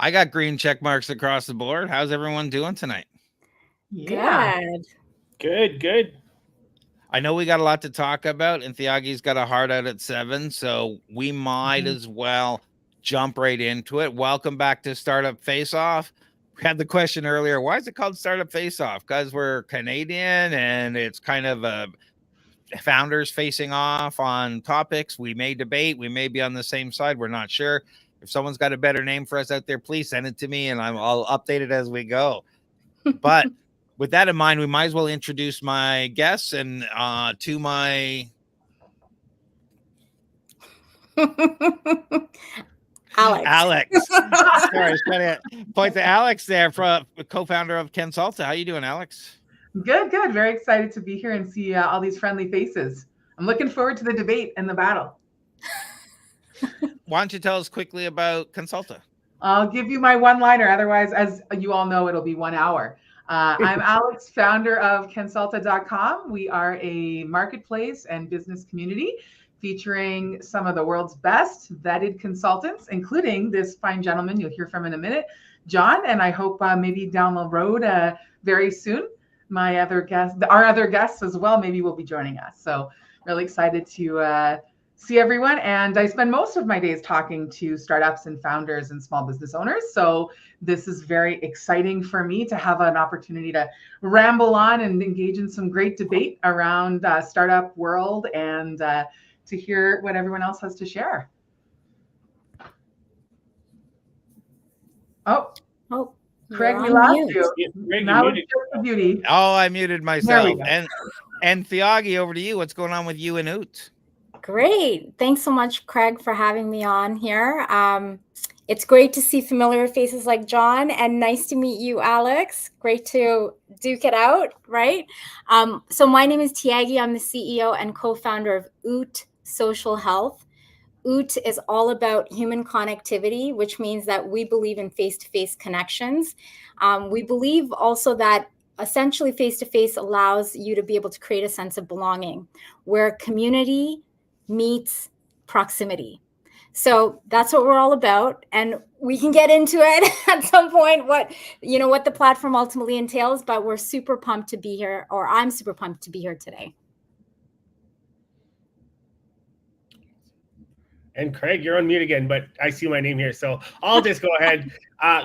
I got green check marks across the board. How's everyone doing tonight? Yeah. Good. I know we got a lot to talk about, and Thiagi's got a hard out at 7, so we might as well jump right into it. Welcome back to Startup Faceoff. We had the question earlier, why is it called Startup Faceoff? Because we're Canadian, and it's kind of a founders facing off on topics. We may debate, we may be on the same side, we're not sure. If someone's got a better name for us out there, please send it to me, and I'll update it as we go. But with that in mind, we might as well introduce my guests and to my Alex. Sorry, I was trying to point to Alex there, from co-founder of Consulta. How you doing, Alex? Good. Very excited to be here and see all these friendly faces. I'm looking forward to the debate and the battle. Why don't you tell us quickly about Consulta? I'll give you my one-liner. Otherwise, as you all know, it'll be 1 hour. I'm Alex, founder of Consulta.com. We are a marketplace and business community featuring some of the world's best vetted consultants, including this fine gentleman you'll hear from in a minute, John. And I hope maybe down the road very soon, our other guests as well, maybe will be joining us. So really excited to see everyone. And I spend most of my days talking to startups and founders and small business owners. So this is very exciting for me to have an opportunity to ramble on and engage in some great debate around startup world and to hear what everyone else has to share. Oh, Craig, we lost you. Now it's just a beauty. Oh, I muted myself. And Thiagi, over to you. What's going on with you and Oot? Great. Thanks so much, Craig, for having me on here. It's great to see familiar faces like John, and nice to meet you, Alex. Great to duke it out, right? So my name is Thiagi. I'm the CEO and co-founder of Oot Social Health. Oot is all about human connectivity, which means that we believe in face-to-face connections. We believe also that essentially face-to-face allows you to be able to create a sense of belonging, where community meets proximity. So that's what we're all about. And we can get into it at some point, what the platform ultimately entails, but we're super pumped to be here, or I'm super pumped to be here today. And Craig, you're on mute again, but I see my name here, so I'll just go ahead.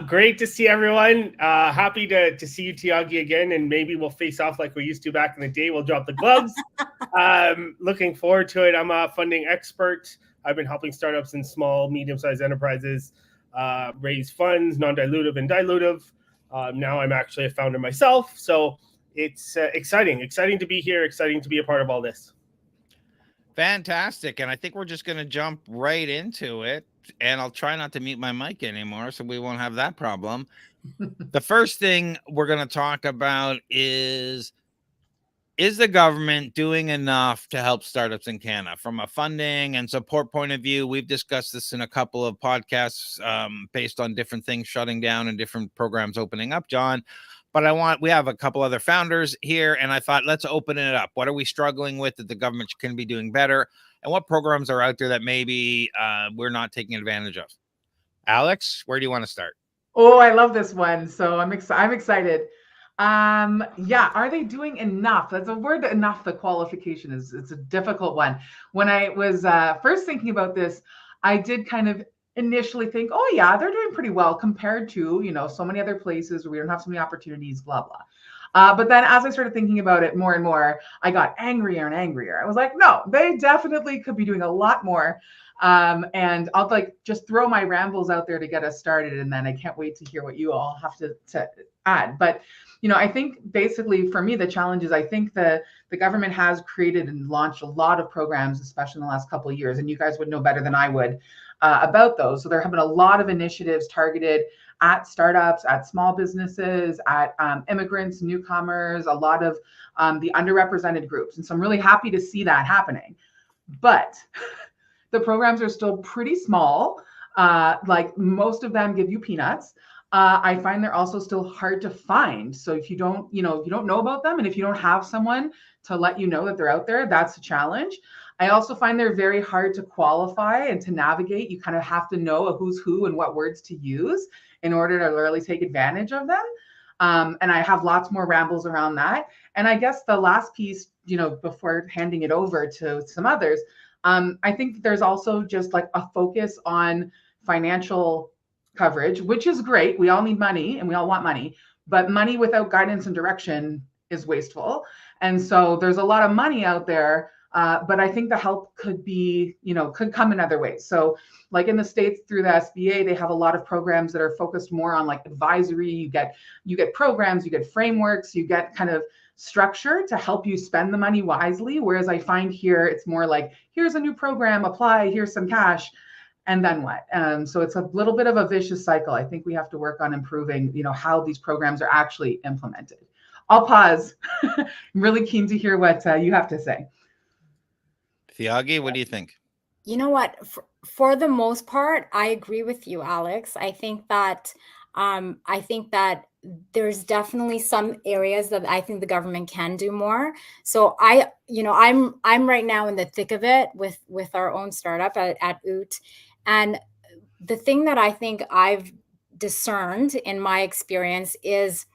Great to see everyone. Happy to see you, Thiagi, again, and maybe we'll face off like we used to back in the day. We'll drop the gloves. Looking forward to it. I'm a funding expert. I've been helping startups and small, medium-sized enterprises raise funds, non-dilutive and dilutive. Now I'm actually a founder myself, so it's exciting to be here, exciting to be a part of all this. Fantastic. And I think we're just going to jump right into it. And I'll try not to mute my mic anymore, so we won't have that problem. The first thing we're going to talk about is the government doing enough to help startups in Canada from a funding and support point of view? We've discussed this in a couple of podcasts based on different things shutting down and different programs opening up, John. But we have a couple other founders here, and I thought, let's open it up. What are we struggling with that the government can be doing better? And what programs are out there that maybe we're not taking advantage of? Alex, where do you want to start? Oh, I love this one. So I'm excited. Are they doing enough? That's a word, enough. The qualification it's a difficult one. When I was first thinking about this, I did kind of initially think, oh yeah, they're doing pretty well compared to, so many other places where we don't have so many opportunities, blah, blah. But then as I started thinking about it more and more, I got angrier and angrier. I was like, no, they definitely could be doing a lot more. And I'll just throw my rambles out there to get us started. And then I can't wait to hear what you all have to add. But, I think basically for me, the challenge is I think the government has created and launched a lot of programs, especially in the last couple of years. And you guys would know better than I would about those. So there have been a lot of initiatives targeted at startups, at small businesses, at immigrants, newcomers, a lot of the underrepresented groups. And so I'm really happy to see that happening. But the programs are still pretty small. Like most of them give you peanuts. I find they're also still hard to find. So if you don't, if you don't know about them, and if you don't have someone to let you know that they're out there, that's a challenge. I also find they're very hard to qualify and to navigate. You kind of have to know a who's who and what words to use in order to really take advantage of them. And I have lots more rambles around that. And I guess the last piece, before handing it over to some others, I think there's also just like a focus on financial coverage, which is great. We all need money and we all want money, but money without guidance and direction is wasteful. And so there's a lot of money out there, but I think the help could be, could come in other ways. So like in the States through the SBA, they have a lot of programs that are focused more on like advisory. You get programs, you get frameworks, you get kind of structure to help you spend the money wisely. Whereas I find here, it's more like, here's a new program, apply, here's some cash, and then what? So it's a little bit of a vicious cycle. I think we have to work on improving, how these programs are actually implemented. I'll pause. I'm really keen to hear what you have to say. Thiagi, what do you think? You know what? For the most part, I agree with you, Alex. I think that there's definitely some areas that I think the government can do more. So I'm right now in the thick of it with our own startup at OOT. And the thing that I think I've discerned in my experience is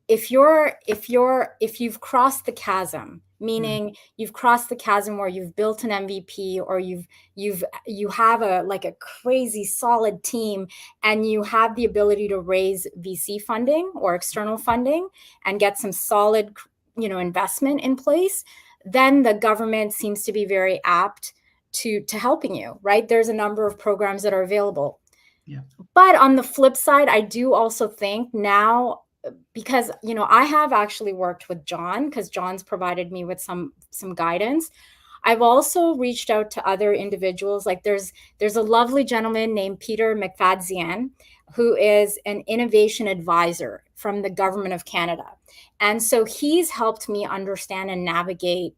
if you've crossed the chasm, meaning you've crossed the chasm where you've built an MVP or you have a crazy solid team and you have the ability to raise VC funding or external funding and get some solid, investment in place, then the government seems to be very apt to helping you, right? There's a number of programs that are available. Yeah. But on the flip side, I do also think now, because I have actually worked with John, because John's provided me with some guidance. I've also reached out to other individuals. Like there's a lovely gentleman named Peter McFadzean, who is an innovation advisor from the Government of Canada. And so he's helped me understand and navigate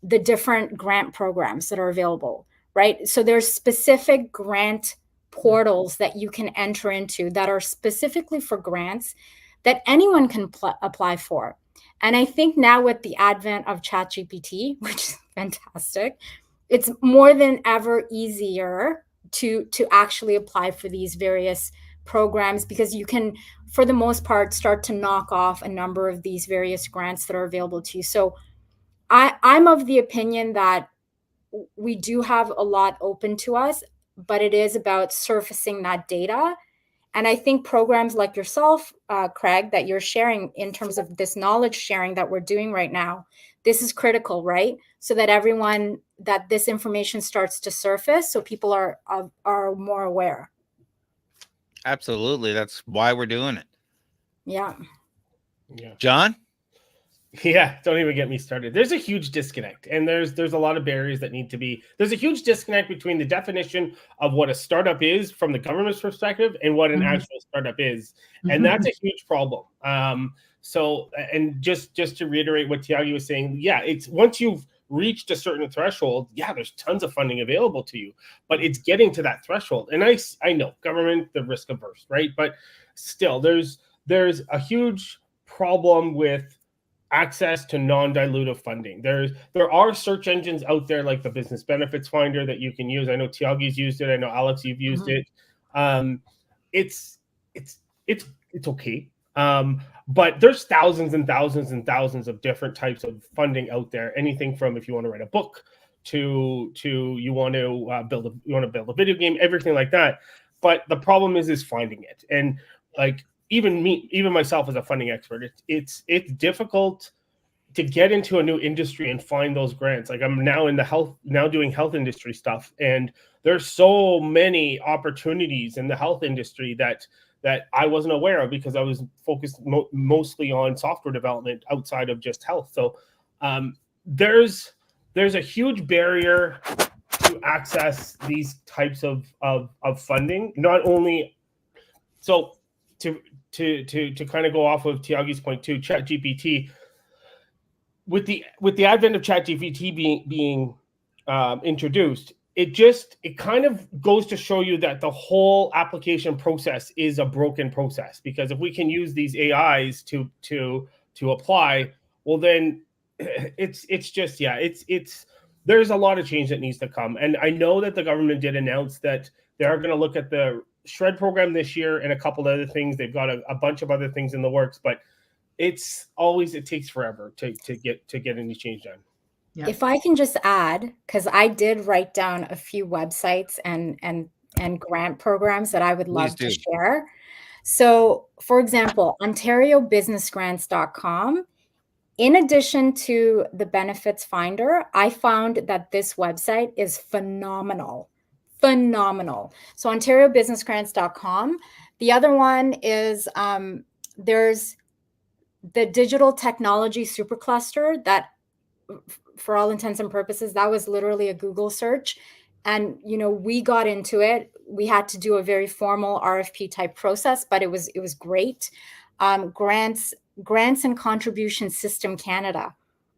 the different grant programs that are available, right? So there's specific grant portals that you can enter into that are specifically for grants that anyone can apply for. And I think now with the advent of ChatGPT, which is fantastic, it's more than ever easier to actually apply for these various programs, because you can, for the most part, start to knock off a number of these various grants that are available to you. So I'm of the opinion that we do have a lot open to us, but it is about surfacing that data. And I think programs like yourself, Craig, that you're sharing in terms of this knowledge sharing that we're doing right now, this is critical, right? So that this information starts to surface, so people are more aware. Absolutely. That's why we're doing it. Yeah. John? Yeah, don't even get me started. There's a huge disconnect, and there's a lot of barriers that need to be. There's a huge disconnect between the definition of what a startup is from the government's perspective and what an actual startup is, and that's a huge problem. So, and just to reiterate what Thiagi was saying, yeah, it's once you've reached a certain threshold, yeah, there's tons of funding available to you, but it's getting to that threshold. And I know government, the risk averse, right? But still, there's a huge problem with access to non-dilutive funding. There are search engines out there like the Business Benefits Finder that you can use. I know Thiagi's used it. I know Alex, you've used it. It's okay. But there's thousands and thousands and thousands of different types of funding out there. Anything from if you want to write a book to you want to build a video game, everything like that. But the problem is finding it. And like even myself as a funding expert, it's difficult to get into a new industry and find those grants. Like I'm now doing health industry stuff, and there's so many opportunities in the health industry that I wasn't aware of because I was focused mostly on software development outside of just health. So there's a huge barrier to access these types of funding. Not only so to kind of go off of Thiagi's point too, ChatGPT, with the advent of ChatGPT being introduced, it kind of goes to show you that the whole application process is a broken process, because if we can use these AIs to apply, well, then it's just, yeah, it's there's a lot of change that needs to come. And I know that the government did announce that they are going to look at the SHRED program this year and a couple of other things. They've got a bunch of other things in the works, but it takes forever to get any change done. Yeah. If I can just add, because I did write down a few websites and grant programs that I would love to share. So, for example, OntarioBusinessGrants.com. In addition to the benefits finder, I found that this website is phenomenal. Phenomenal. So OntarioBusinessGrants.com. The other one is there's the digital technology supercluster that, for all intents and purposes, that was literally a Google search. And, you know, we got into it. We had to do a very formal RFP type process, but it was great. Grants and Contribution System Canada.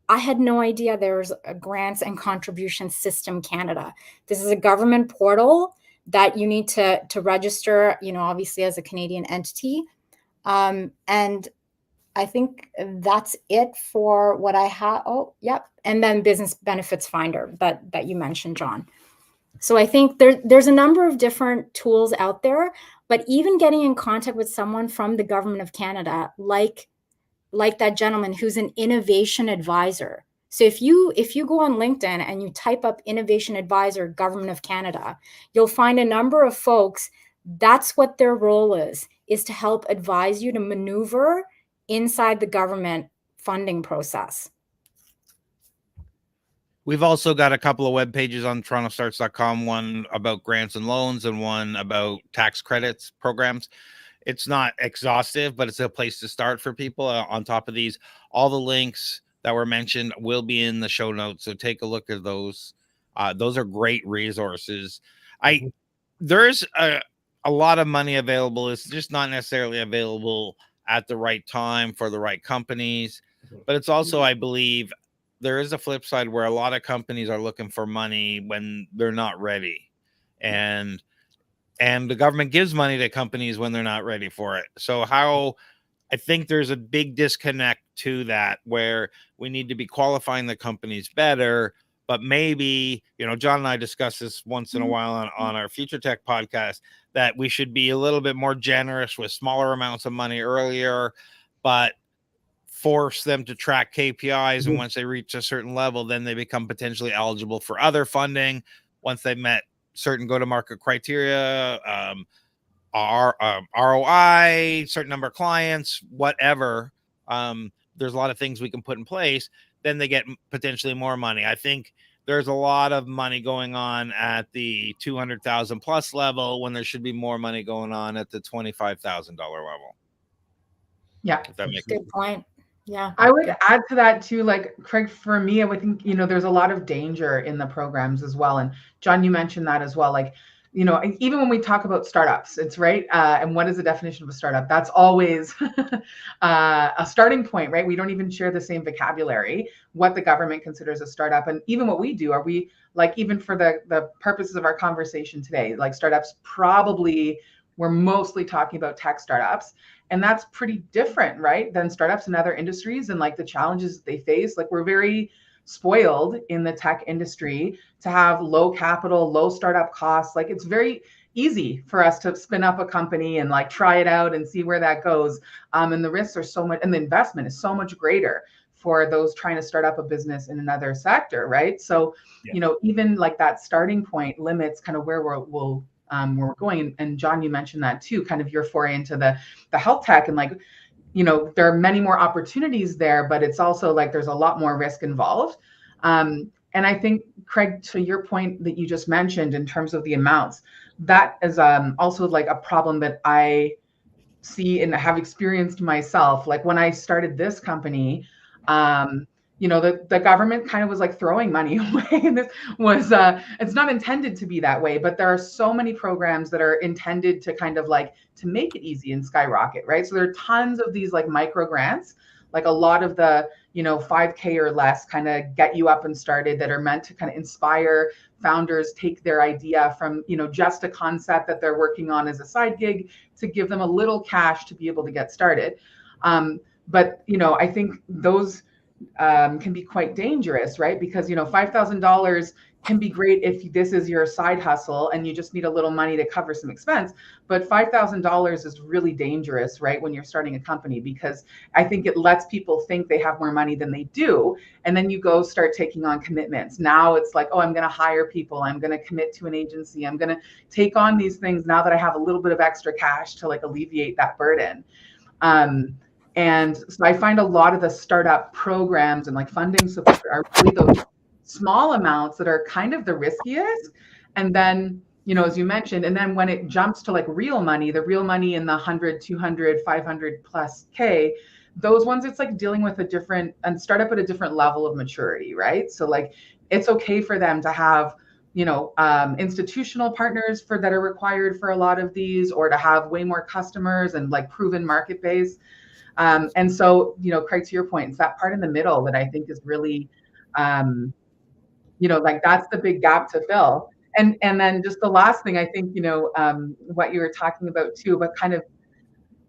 I had no idea there was a Grants and Contribution System Canada. This is a government portal that you need to register, you know, obviously as a Canadian entity. And I think that's it for what I have. Oh, yep. And then Business Benefits Finder that you mentioned, John. So I think there's a number of different tools out there, but even getting in contact with someone from the government of Canada, like that gentleman who's an innovation advisor. So if you go on LinkedIn and you type up innovation advisor, government of Canada, you'll find a number of folks. That's what their role is to help advise you to maneuver inside the government funding process. We've also got a couple of web pages on torontostarts.com, one about grants and loans and one about tax credits programs. It's not exhaustive, but it's a place to start for people. On top of these, all the links that were mentioned will be in the show notes, so take a look at those. Those are great resources. There's a lot of money available. It's just not necessarily available at the right time for the right companies, but it's also, I believe, there is a flip side where a lot of companies are looking for money when they're not ready, and the government gives money to companies when they're not ready for it. So I think there's a big disconnect to that, where we need to be qualifying the companies better. But maybe, you know, John and I discuss this once in a while on our Future Tech podcast, that we should be a little bit more generous with smaller amounts of money earlier, but force them to track KPIs. And once they reach a certain level, then they become potentially eligible for other funding once they've met certain go-to-market criteria, ROI, certain number of clients, whatever. There's a lot of things we can put in place. Then they get potentially more money. I think there's a lot of money going on at the 200,000 plus level when there should be more money going on at the $25,000 level. Yeah, that makes good point. Yeah, I would add to that too, like Craig, for me, I would think, you know, there's a lot of danger in the programs as well. And John, you mentioned that as well. Like, you know, even when we talk about startups, it's right. And what is the definition of a startup? That's always a starting point, right? We don't even share the same vocabulary, what the government considers a startup. And even what we do, are we, like, even for the purposes of our conversation today, like startups, probably we're mostly talking about tech startups. And that's pretty different, right, than startups in other industries and like the challenges they face. Like, we're very spoiled in the tech industry to have low capital, low startup costs. Like, it's very easy for us to spin up a company and like try it out and see where that goes. And the risks are so much, and the investment is so much greater for those trying to start up a business in another sector, right? So, you know, even like that starting point limits kind of where where we're going. And John, you mentioned that too, kind of your foray into the health tech, and like, you know, there are many more opportunities there, but it's also like there's a lot more risk involved. And I think, Craig, to your point that you just mentioned in terms of the amounts, that is also like a problem that I see and have experienced myself. Like, when I started this company, you know, the government kind of was like throwing money away. And this was, it's not intended to be that way, but there are so many programs that are intended to kind of like to make it easy and skyrocket, right? So there are tons of these like micro grants, like a lot of the, you know, 5K or less kind of get you up and started, that are meant to kind of inspire founders take their idea from, just a concept that they're working on as a side gig to give them a little cash to be able to get started. But I think those can be quite dangerous, right? Because $5,000 can be great if this is your side hustle and you just need a little money to cover some expense. But $5,000 is really dangerous, right, when you're starting a company, because I think it lets people think they have more money than they do. And then you go start taking on commitments. Now it's like, oh, I'm going to hire people. I'm going to commit to an agency. I'm going to take on these things now that I have a little bit of extra cash to like alleviate that burden. And so I find a lot of the startup programs and like funding support are really those small amounts that are kind of the riskiest. And then, as you mentioned, and then when it jumps to like real money, the real money in the 100, 200, 500 plus K, those ones, it's like dealing with a different and startup at a different level of maturity, right? So like, it's okay for them to have, institutional partners that are required for a lot of these, or to have way more customers and like proven market base. And so, Craig, to your point, it's that part in the middle that I think is really, like that's the big gap to fill. And then just the last thing, I think, what you were talking about too, but kind of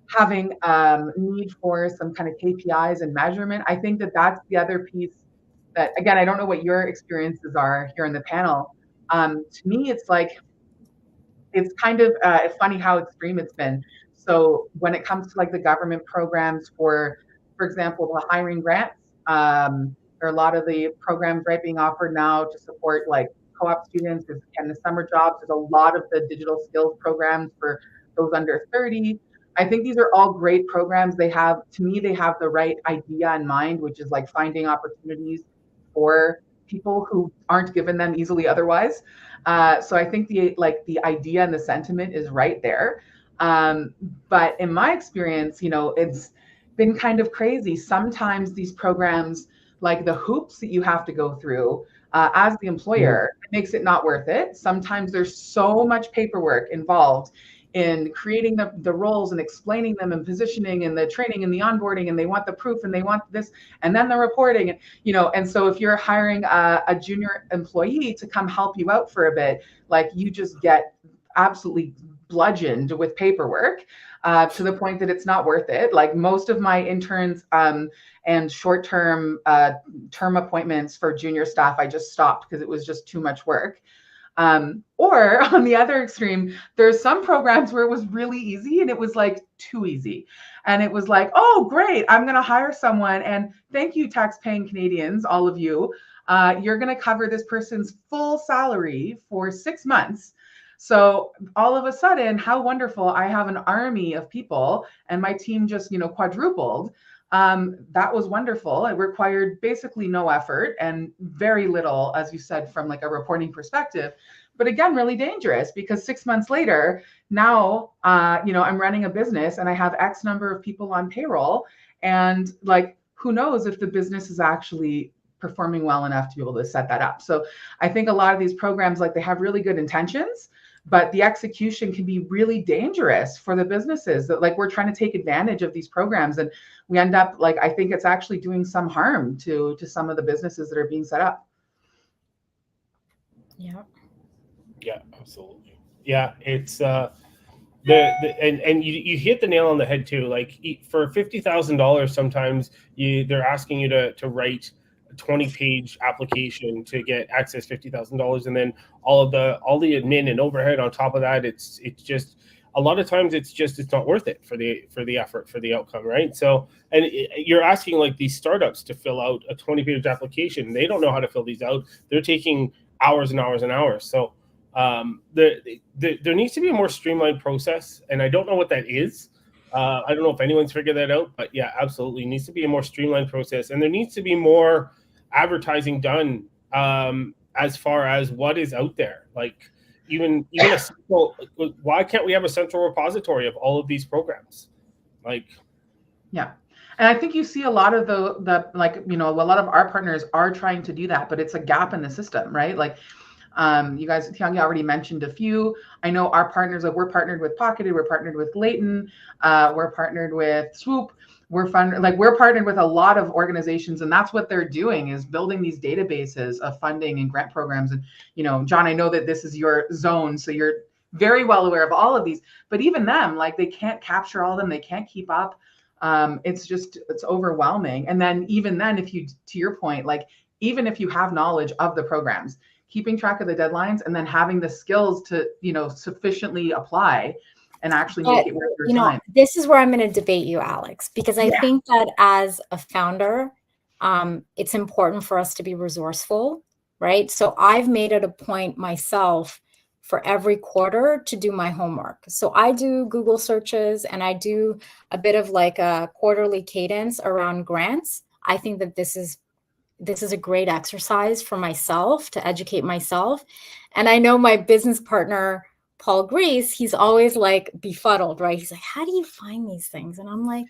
having need for some kind of KPIs and measurement. I think that that's the other piece that, again, I don't know what your experiences are here in the panel. To me, it's like, it's kind of it's funny how extreme it's been. So when it comes to like the government programs for example, the hiring grants, there are a lot of the programs right being offered now to support like co-op students and the summer jobs. There's a lot of the digital skills programs for those under 30. I think these are all great programs. They have the right idea in mind, which is like finding opportunities for people who aren't given them easily otherwise. So I think the idea and the sentiment is right there. But in my experience, it's been kind of crazy. Sometimes these programs, like the hoops that you have to go through as the employer, makes it not worth it. Sometimes there's so much paperwork involved in creating the roles and explaining them and positioning and the training and the onboarding, and they want the proof and they want this and then the reporting, and and so if you're hiring a junior employee to come help you out for a bit, like you just get absolutely bludgeoned with paperwork to the point that it's not worth it. Like most of my interns and short-term term appointments for junior staff, I just stopped because it was just too much work. Or on the other extreme, there's some programs where it was really easy and it was like too easy. And it was like, oh, great, I'm going to hire someone. And thank you, tax-paying Canadians, all of you. You're going to cover this person's full salary for 6 months. So all of a sudden, how wonderful, I have an army of people and my team just, quadrupled. That was wonderful. It required basically no effort and very little, as you said, from like a reporting perspective. But again, really dangerous, because 6 months later, now, I'm running a business and I have X number of people on payroll, and like, who knows if the business is actually performing well enough to be able to set that up. So I think a lot of these programs, like, they have really good intentions, but the execution can be really dangerous for the businesses that, like, we're trying to take advantage of these programs, and we end up, like, I think it's actually doing some harm to some of the businesses that are being set up. Yeah. Yeah, absolutely. Yeah, it's and you hit the nail on the head too. Like, for $50,000, sometimes they're asking you to write a 20-page application to get access $50,000, and then all the admin and overhead on top of that. It's just, a lot of times it's not worth it for the effort, for the outcome, right? So, and you're asking like these startups to fill out a 20-page application. They don't know how to fill these out. They're taking hours and hours and hours. So there needs to be a more streamlined process, and I don't know what that is. I don't know if anyone's figured that out, but yeah, absolutely needs to be a more streamlined process, and there needs to be more advertising done as far as what is out there. Like, even a simple, why can't we have a central repository of all of these programs? Like, yeah. And I think you see a lot of the like, a lot of our partners are trying to do that, but it's a gap in the system, right? Like, you guys, Tiangi already mentioned a few. I know our partners, like, we're partnered with Pocketed, we're partnered with Layton, we're partnered with Swoop. we're partnered with a lot of organizations, and that's what they're doing, is building these databases of funding and grant programs. And, John, I know that this is your zone, so you're very well aware of all of these, but even them, like, they can't capture all of them. They can't keep up. It's overwhelming. And then even then, to your point, like, even if you have knowledge of the programs, keeping track of the deadlines and then having the skills to, sufficiently apply and actually make it worth your time. This is where I'm going to debate you, Alex, because I think that as a founder, it's important for us to be resourceful, right? So I've made it a point myself for every quarter to do my homework. So I do Google searches, and I do a bit of like a quarterly cadence around grants. I think that this is a great exercise for myself to educate myself. And I know my business partner, Paul Grease, he's always like befuddled, right? He's like, how do you find these things? And I'm like,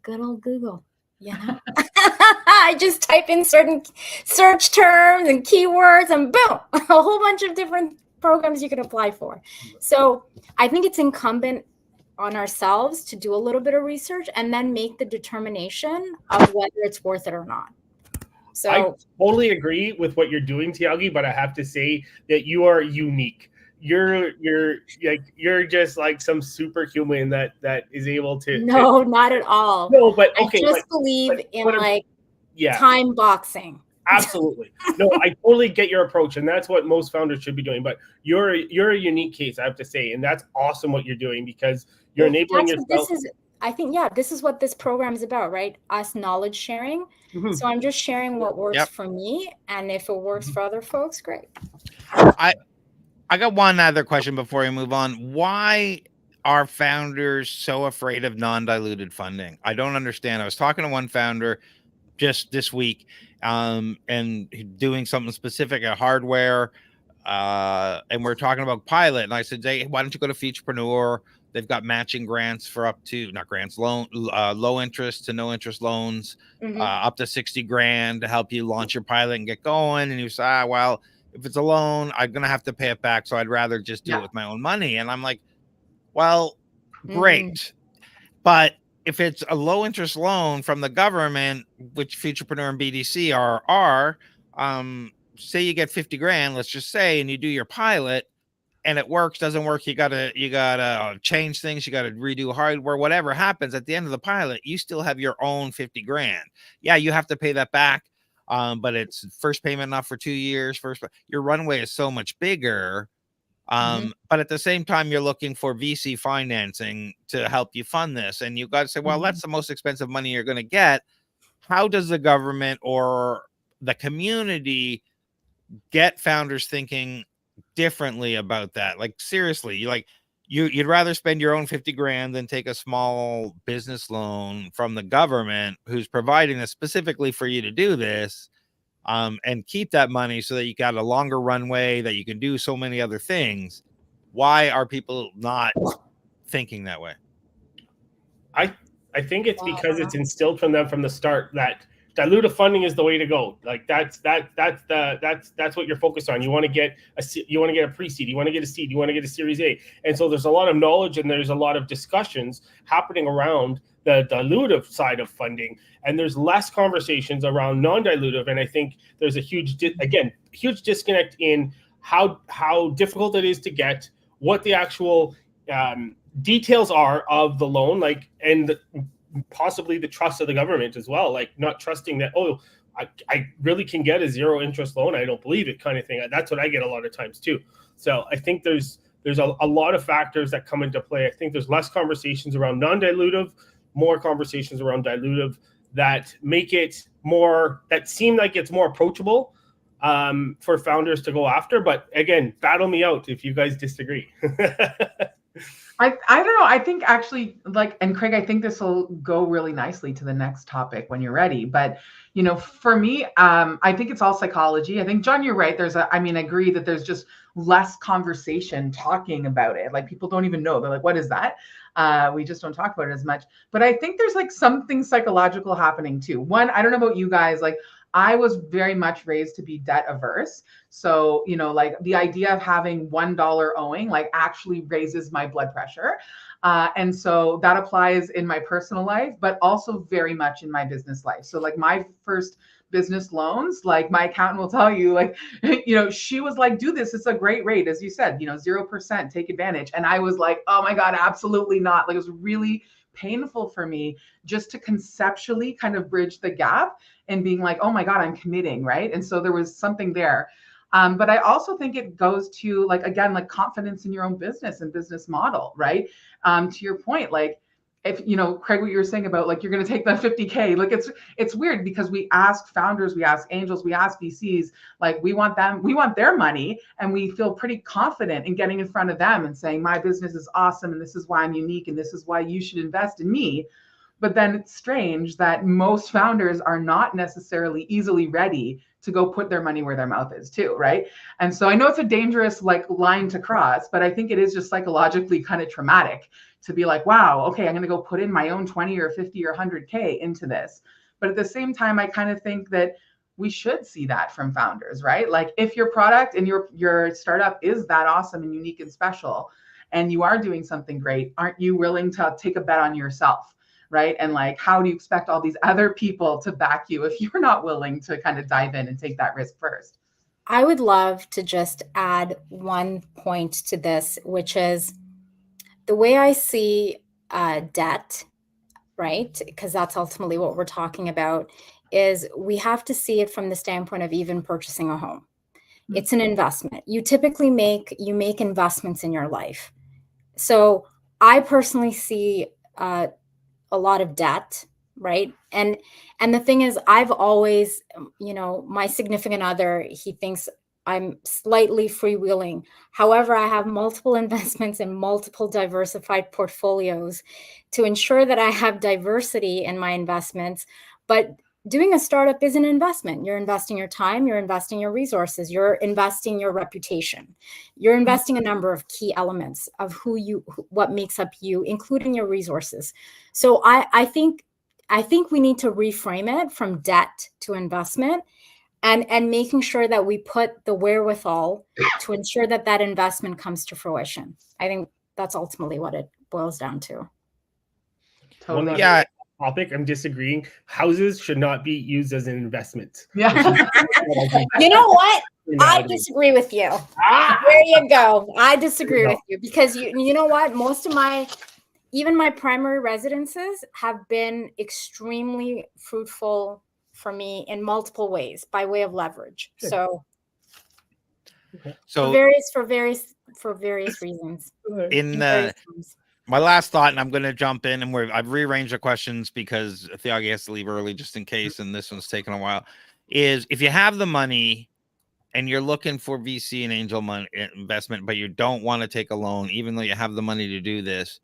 good old Google, I just type in certain search terms and keywords, and boom, a whole bunch of different programs you could apply for. So I think it's incumbent on ourselves to do a little bit of research and then make the determination of whether it's worth it or not. So I totally agree with what you're doing, Tiagi, but I have to say that you are unique. You're just like some superhuman that is able to. No, not at all. No, but okay. I just believe in yeah, time boxing. Absolutely. No, I totally get your approach, and that's what most founders should be doing. But you're a unique case, I have to say, and that's awesome what you're doing, because you're enabling yourself. This is what this program is about, right? Us knowledge sharing. Mm-hmm. So I'm just sharing what works for me, and if it works for other folks, great. I got one other question before we move on. Why are founders so afraid of non-diluted funding? I don't understand. I was talking to one founder just this week, and doing something specific at hardware, and we're talking about pilot, and I said, hey, why don't you go to Featurepreneur? They've got matching grants for up to, not grants, low interest to no interest loans, up to 60 grand to help you launch your pilot and get going. And you say, well, if it's a loan, I'm going to have to pay it back, so I'd rather just do it with my own money. And I'm like, well, great. But if it's a low interest loan from the government, which Featurepreneur and BDC are, say you get 50 grand, let's just say, and you do your pilot and it works, doesn't work, you gotta change things, you gotta redo hardware, whatever happens at the end of the pilot, you still have your own 50 grand. Yeah, you have to pay that back. But it's first payment enough for 2 years. Your runway is so much bigger. But at the same time, you're looking for VC financing to help you fund this. And you've got to say, well, that's the most expensive money you're going to get. How does the government or the community get founders thinking differently about that? Like, seriously, you'd rather spend your own 50 grand than take a small business loan from the government who's providing this specifically for you to do this, and keep that money so that you got a longer runway, that you can do so many other things. Why are people not thinking that way? I think it's because it's instilled from them from the start that dilutive funding is the way to go. Like that's what you're focused on. You want to get a pre-seed, you want to get a seed, you want to get a Series A. And so there's a lot of knowledge and there's a lot of discussions happening around the dilutive side of funding, and there's less conversations around non-dilutive. And I think there's a huge disconnect in how difficult it is to get, what the actual details are of the loan, and possibly the trust of the government as well, like not trusting that, I really can get a zero interest loan, I don't believe it, kind of thing. That's what I get a lot of times too. So I think there's a lot of factors that come into play. I think there's less conversations around non-dilutive, more conversations around dilutive that make it more, that seem like it's more approachable for founders to go after. But again, battle me out if you guys disagree. I don't know. I think actually, and Craig, I think this will go really nicely to the next topic when you're ready. But, for me, I think it's all psychology. I think, John, you're right. I agree that there's just less conversation talking about it. Like, people don't even know. They're like, what is that? We just don't talk about it as much. But I think there's something psychological happening too. One, I don't know about you guys. I was very much raised to be debt averse. So, you know, like the idea of having $1 owing like actually raises my blood pressure. And so that applies in my personal life, but also very much in my business life. So like my first business loans, like my accountant will tell you, like, you know, she was like, do this, it's a great rate, as you said, you know, 0%, take advantage. And I was like, oh my God, absolutely not. Like, it was really painful for me just to conceptually kind of bridge the gap and being like, oh my God, I'm committing, right? And so there was something there. But I also think it goes to, like, again, like confidence in your own business and business model, right? To your point, like, if, you know, Craig, what you were saying about like, you're going to take that 50K, like it's weird because we ask founders, we ask angels, we ask VCs, like we want their money, and we feel pretty confident in getting in front of them and saying, my business is awesome, and this is why I'm unique, and this is why you should invest in me. But then it's strange that most founders are not necessarily easily ready to go put their money where their mouth is too, right? And so I know it's a dangerous like line to cross, but I think it is just psychologically kind of traumatic to be like, wow, okay, I'm going to go put in my own 20 or 50 or 100K into this. But at the same time, I kind of think that we should see that from founders, right? Like if your product and your startup is that awesome and unique and special, and you are doing something great, aren't you willing to take a bet on yourself? Right? And like, how do you expect all these other people to back you if you're not willing to kind of dive in and take that risk first? I would love to just add one point to this, which is the way I see debt, right? Because that's ultimately what we're talking about, is we have to see it from the standpoint of even purchasing a home. It's an investment. You typically make investments in your life. So I personally see a lot of debt, right? And the thing is, I've always, you know, my significant other, he thinks I'm slightly freewheeling. However, I have multiple investments in multiple diversified portfolios to ensure that I have diversity in my investments. But doing a startup is an investment. You're investing your time, you're investing your resources, you're investing your reputation, you're investing a number of key elements of what makes up you, including your resources. So I think we need to reframe it from debt to investment, and making sure that we put the wherewithal to ensure that that investment comes to fruition. I think that's ultimately what it boils down to. Totally. Yeah. Topic, I'm disagreeing. Houses should not be used as an investment. Yeah. You know what? I disagree with you. There you go. I disagree with you because you know what? Most of even my primary residences have been extremely fruitful for me in multiple ways by way of leverage. Good. So for various reasons. In my last thought, and I'm going to jump in, and I've rearranged the questions because Thiagi has to leave early just in case, and this one's taking a while, is if you have the money and you're looking for VC and angel money investment, but you don't want to take a loan, even though you have the money to do this,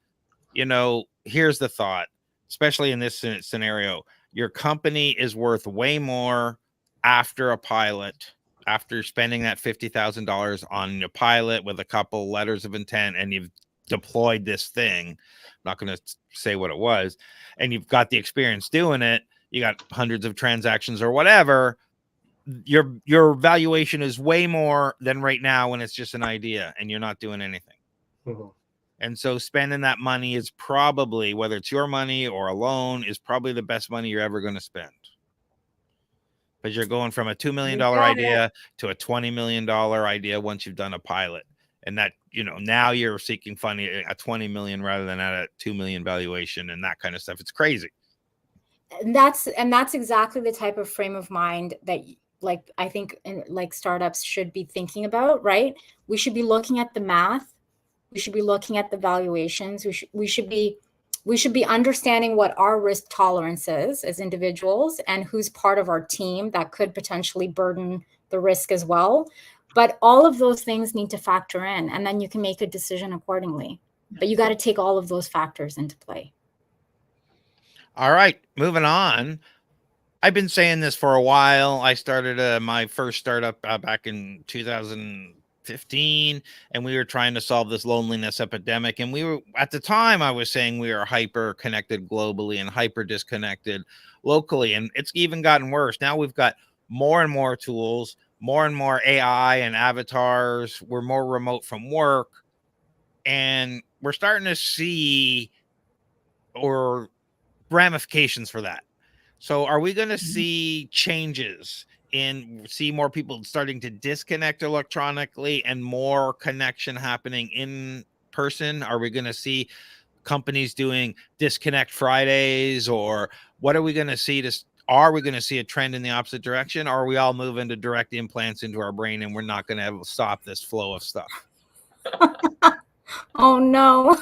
you know, here's the thought, especially in this scenario, your company is worth way more after a pilot, after spending that $50,000 on your pilot with a couple letters of intent, and you've deployed this thing. I'm not going to say what it was, and you've got the experience doing it. You got hundreds of transactions or whatever. Your valuation is way more than right now when it's just an idea and you're not doing anything. Mm-hmm. And so spending that money is probably, whether it's your money or a loan, is probably the best money you're ever going to spend. Because you're going from a $2 million idea to a $20 million idea once you've done a pilot. And that, you know, now you're seeking funding at 20 million rather than at a 2 million valuation and that kind of stuff. It's crazy. And that's exactly the type of frame of mind that, like, I think like startups should be thinking about, right? We should be looking at the math. We should be looking at the valuations. We should be understanding what our risk tolerance is as individuals and who's part of our team that could potentially burden the risk as well. But all of those things need to factor in, and then you can make a decision accordingly. But you got to take all of those factors into play. All right, moving on. I've been saying this for a while. I started my first startup back in 2015, and we were trying to solve this loneliness epidemic. And we were, at the time, I was saying we are hyper connected globally and hyper disconnected locally. And it's even gotten worse. Now we've got more and more tools, more and more AI and avatars. We're more remote from work. And we're starting to see or ramifications for that. So are we going to see changes see more people starting to disconnect electronically and more connection happening in person? Are we going to see companies doing disconnect Fridays, or what are we going to see are we going to see a trend in the opposite direction? Or are we all moving to direct implants into our brain and we're not going to stop this flow of stuff? Oh no.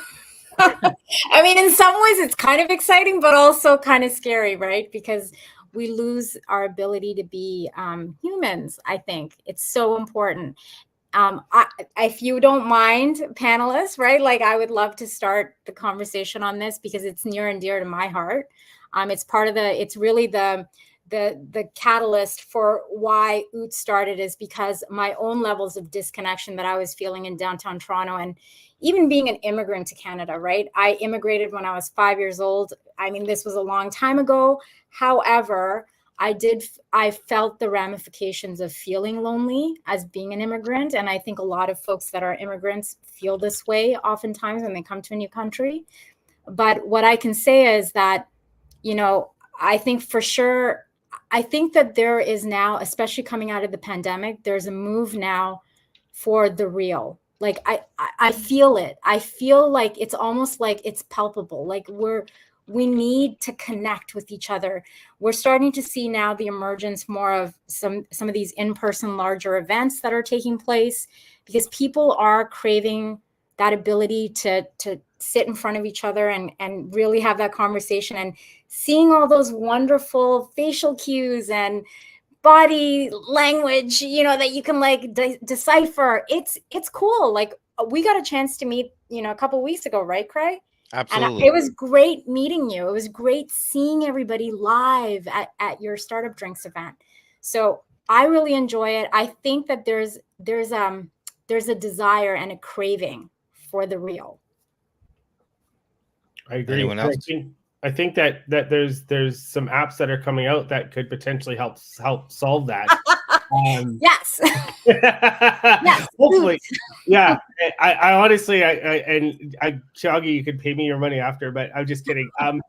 I mean, in some ways it's kind of exciting, but also kind of scary, right? Because we lose our ability to be humans. I think it's so important. If you don't mind, panelists, right? Like, I would love to start the conversation on this because it's near and dear to my heart. It's part of it's really the catalyst for why OOT started, is because my own levels of disconnection that I was feeling in downtown Toronto, and even being an immigrant to Canada, right? I immigrated when I was 5 years old. I mean, this was a long time ago. However, I felt the ramifications of feeling lonely as being an immigrant. And I think a lot of folks that are immigrants feel this way oftentimes when they come to a new country. But what I can say is that, I think for sure, I think that there is now, especially coming out of the pandemic, there's a move now for the real. Like, I feel it. I feel like it's almost like it's palpable. Like we need to connect with each other. We're starting to see now the emergence more of some of these in-person larger events that are taking place, because people are craving that ability to sit in front of each other and really have that conversation, and seeing all those wonderful facial cues and body language, that you can like decipher. It's cool. Like, we got a chance to meet, a couple of weeks ago, right, Craig? Absolutely. And it was great meeting you. It was great seeing everybody live at your Startup Drinks event. So I really enjoy it. I think that there's a desire and a craving for the real. I agree. Anyone else? I think that there's some apps that are coming out that could potentially help solve that. Yes. Yes. Hopefully. Yeah. I honestly, Shaggy, you could pay me your money after, but I'm just kidding. I've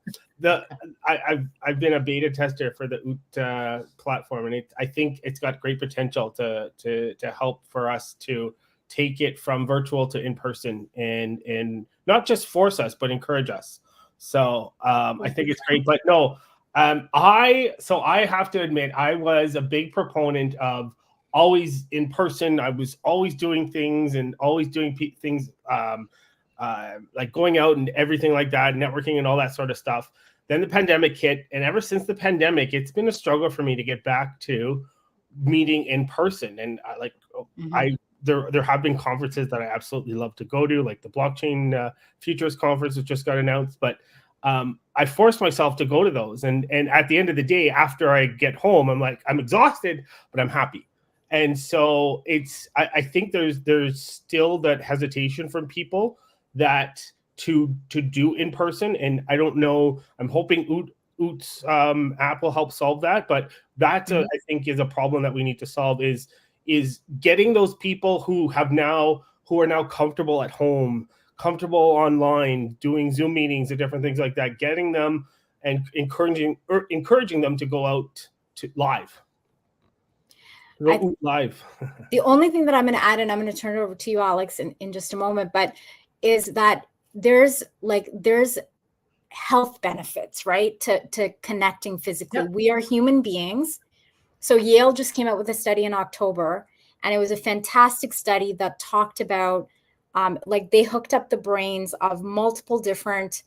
been a beta tester for the OOT platform, and I think it's got great potential to help for us to take it from virtual to in person, and not just force us, but encourage us. So I think it's great. But no, I have to admit, I was a big proponent of always in person. I was always doing things and always doing things like going out and everything like that, networking and all that sort of stuff. Then the pandemic hit, and ever since the pandemic, it's been a struggle for me to get back to meeting in person. And there have been conferences that I absolutely love to go to, like the Blockchain Futures Conference that just got announced. But I forced myself to go to those. And at the end of the day, after I get home, I'm exhausted, but I'm happy. And so I think there's still that hesitation from people that to do in person. And I don't know, I'm hoping OOT's app will help solve that. But that I think is a problem that we need to solve, is getting those people who are now comfortable at home, comfortable online, doing Zoom meetings and different things like that, getting them and encouraging them to go out to live. Live. The only thing that I'm going to add, and I'm going to turn it over to you, Alex, in just a moment, but is that there's health benefits, right, to connecting physically. Yep. We are human beings. So Yale just came out with a study in October, and it was a fantastic study that talked about, they hooked up the brains of multiple different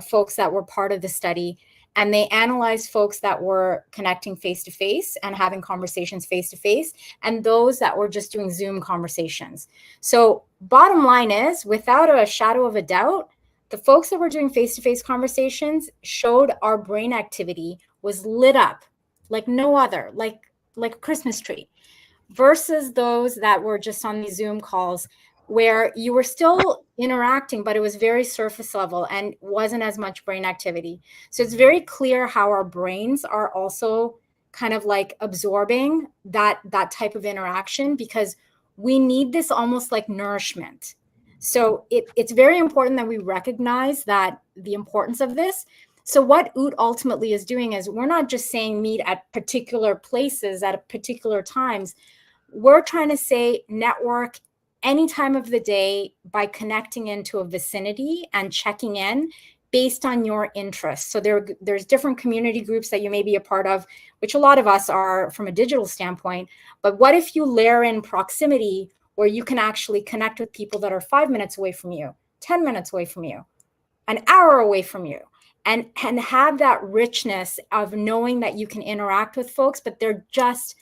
folks that were part of the study, and they analyzed folks that were connecting face-to-face and having conversations face-to-face, and those that were just doing Zoom conversations. So bottom line is, without a shadow of a doubt, the folks that were doing face-to-face conversations showed our brain activity was lit up like no other, like a Christmas tree, versus those that were just on these Zoom calls where you were still interacting, but it was very surface level and wasn't as much brain activity. So it's very clear how our brains are also kind of like absorbing that type of interaction, because we need this almost like nourishment. So it's very important that we recognize that the importance of this. So what OOT ultimately is doing is, we're not just saying meet at particular places at particular times. We're trying to say network any time of the day by connecting into a vicinity and checking in based on your interests. So there's different community groups that you may be a part of, which a lot of us are from a digital standpoint. But what if you layer in proximity, where you can actually connect with people that are 5 minutes away from you, 10 minutes away from you, an hour away from you, and have that richness of knowing that you can interact with folks, but they're just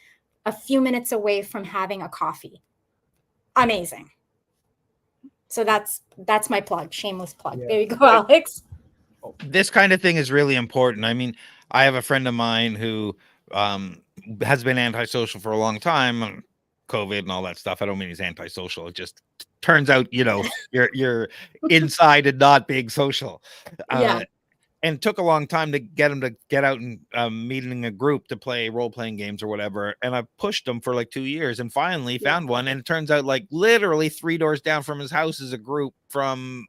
a few minutes away from having a coffee. Amazing. So that's my plug, shameless plug. Yeah. There you go, Alex. This kind of thing is really important. I mean, I have a friend of mine who has been antisocial for a long time, COVID and all that stuff. I don't mean he's antisocial. It just turns out, you're inside and not being social. Yeah. And took a long time to get him to get out and meet in a group to play role-playing games or whatever. And I pushed him for like 2 years and finally found one. And it turns out like literally 3 doors down from his house is a group from,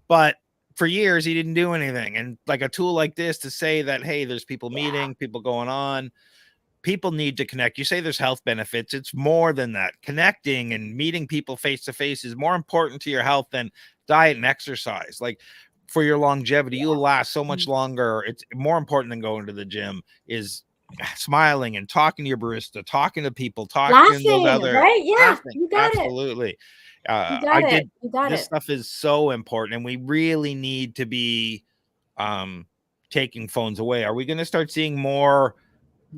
but for years he didn't do anything. And like a tool like this to say that, hey, there's people meeting, people going on, people need to connect. You say there's health benefits. It's more than that. Connecting and meeting people face to face is more important to your health than diet and exercise. Like, for your longevity, you'll last so much longer. It's more important than going to the gym is smiling and talking to your barista, talking to people, talking to those other, right? Yeah, laughing. you got Absolutely. it. You got this it. stuff is so important, and we really need to be taking phones away. Are we going to start seeing more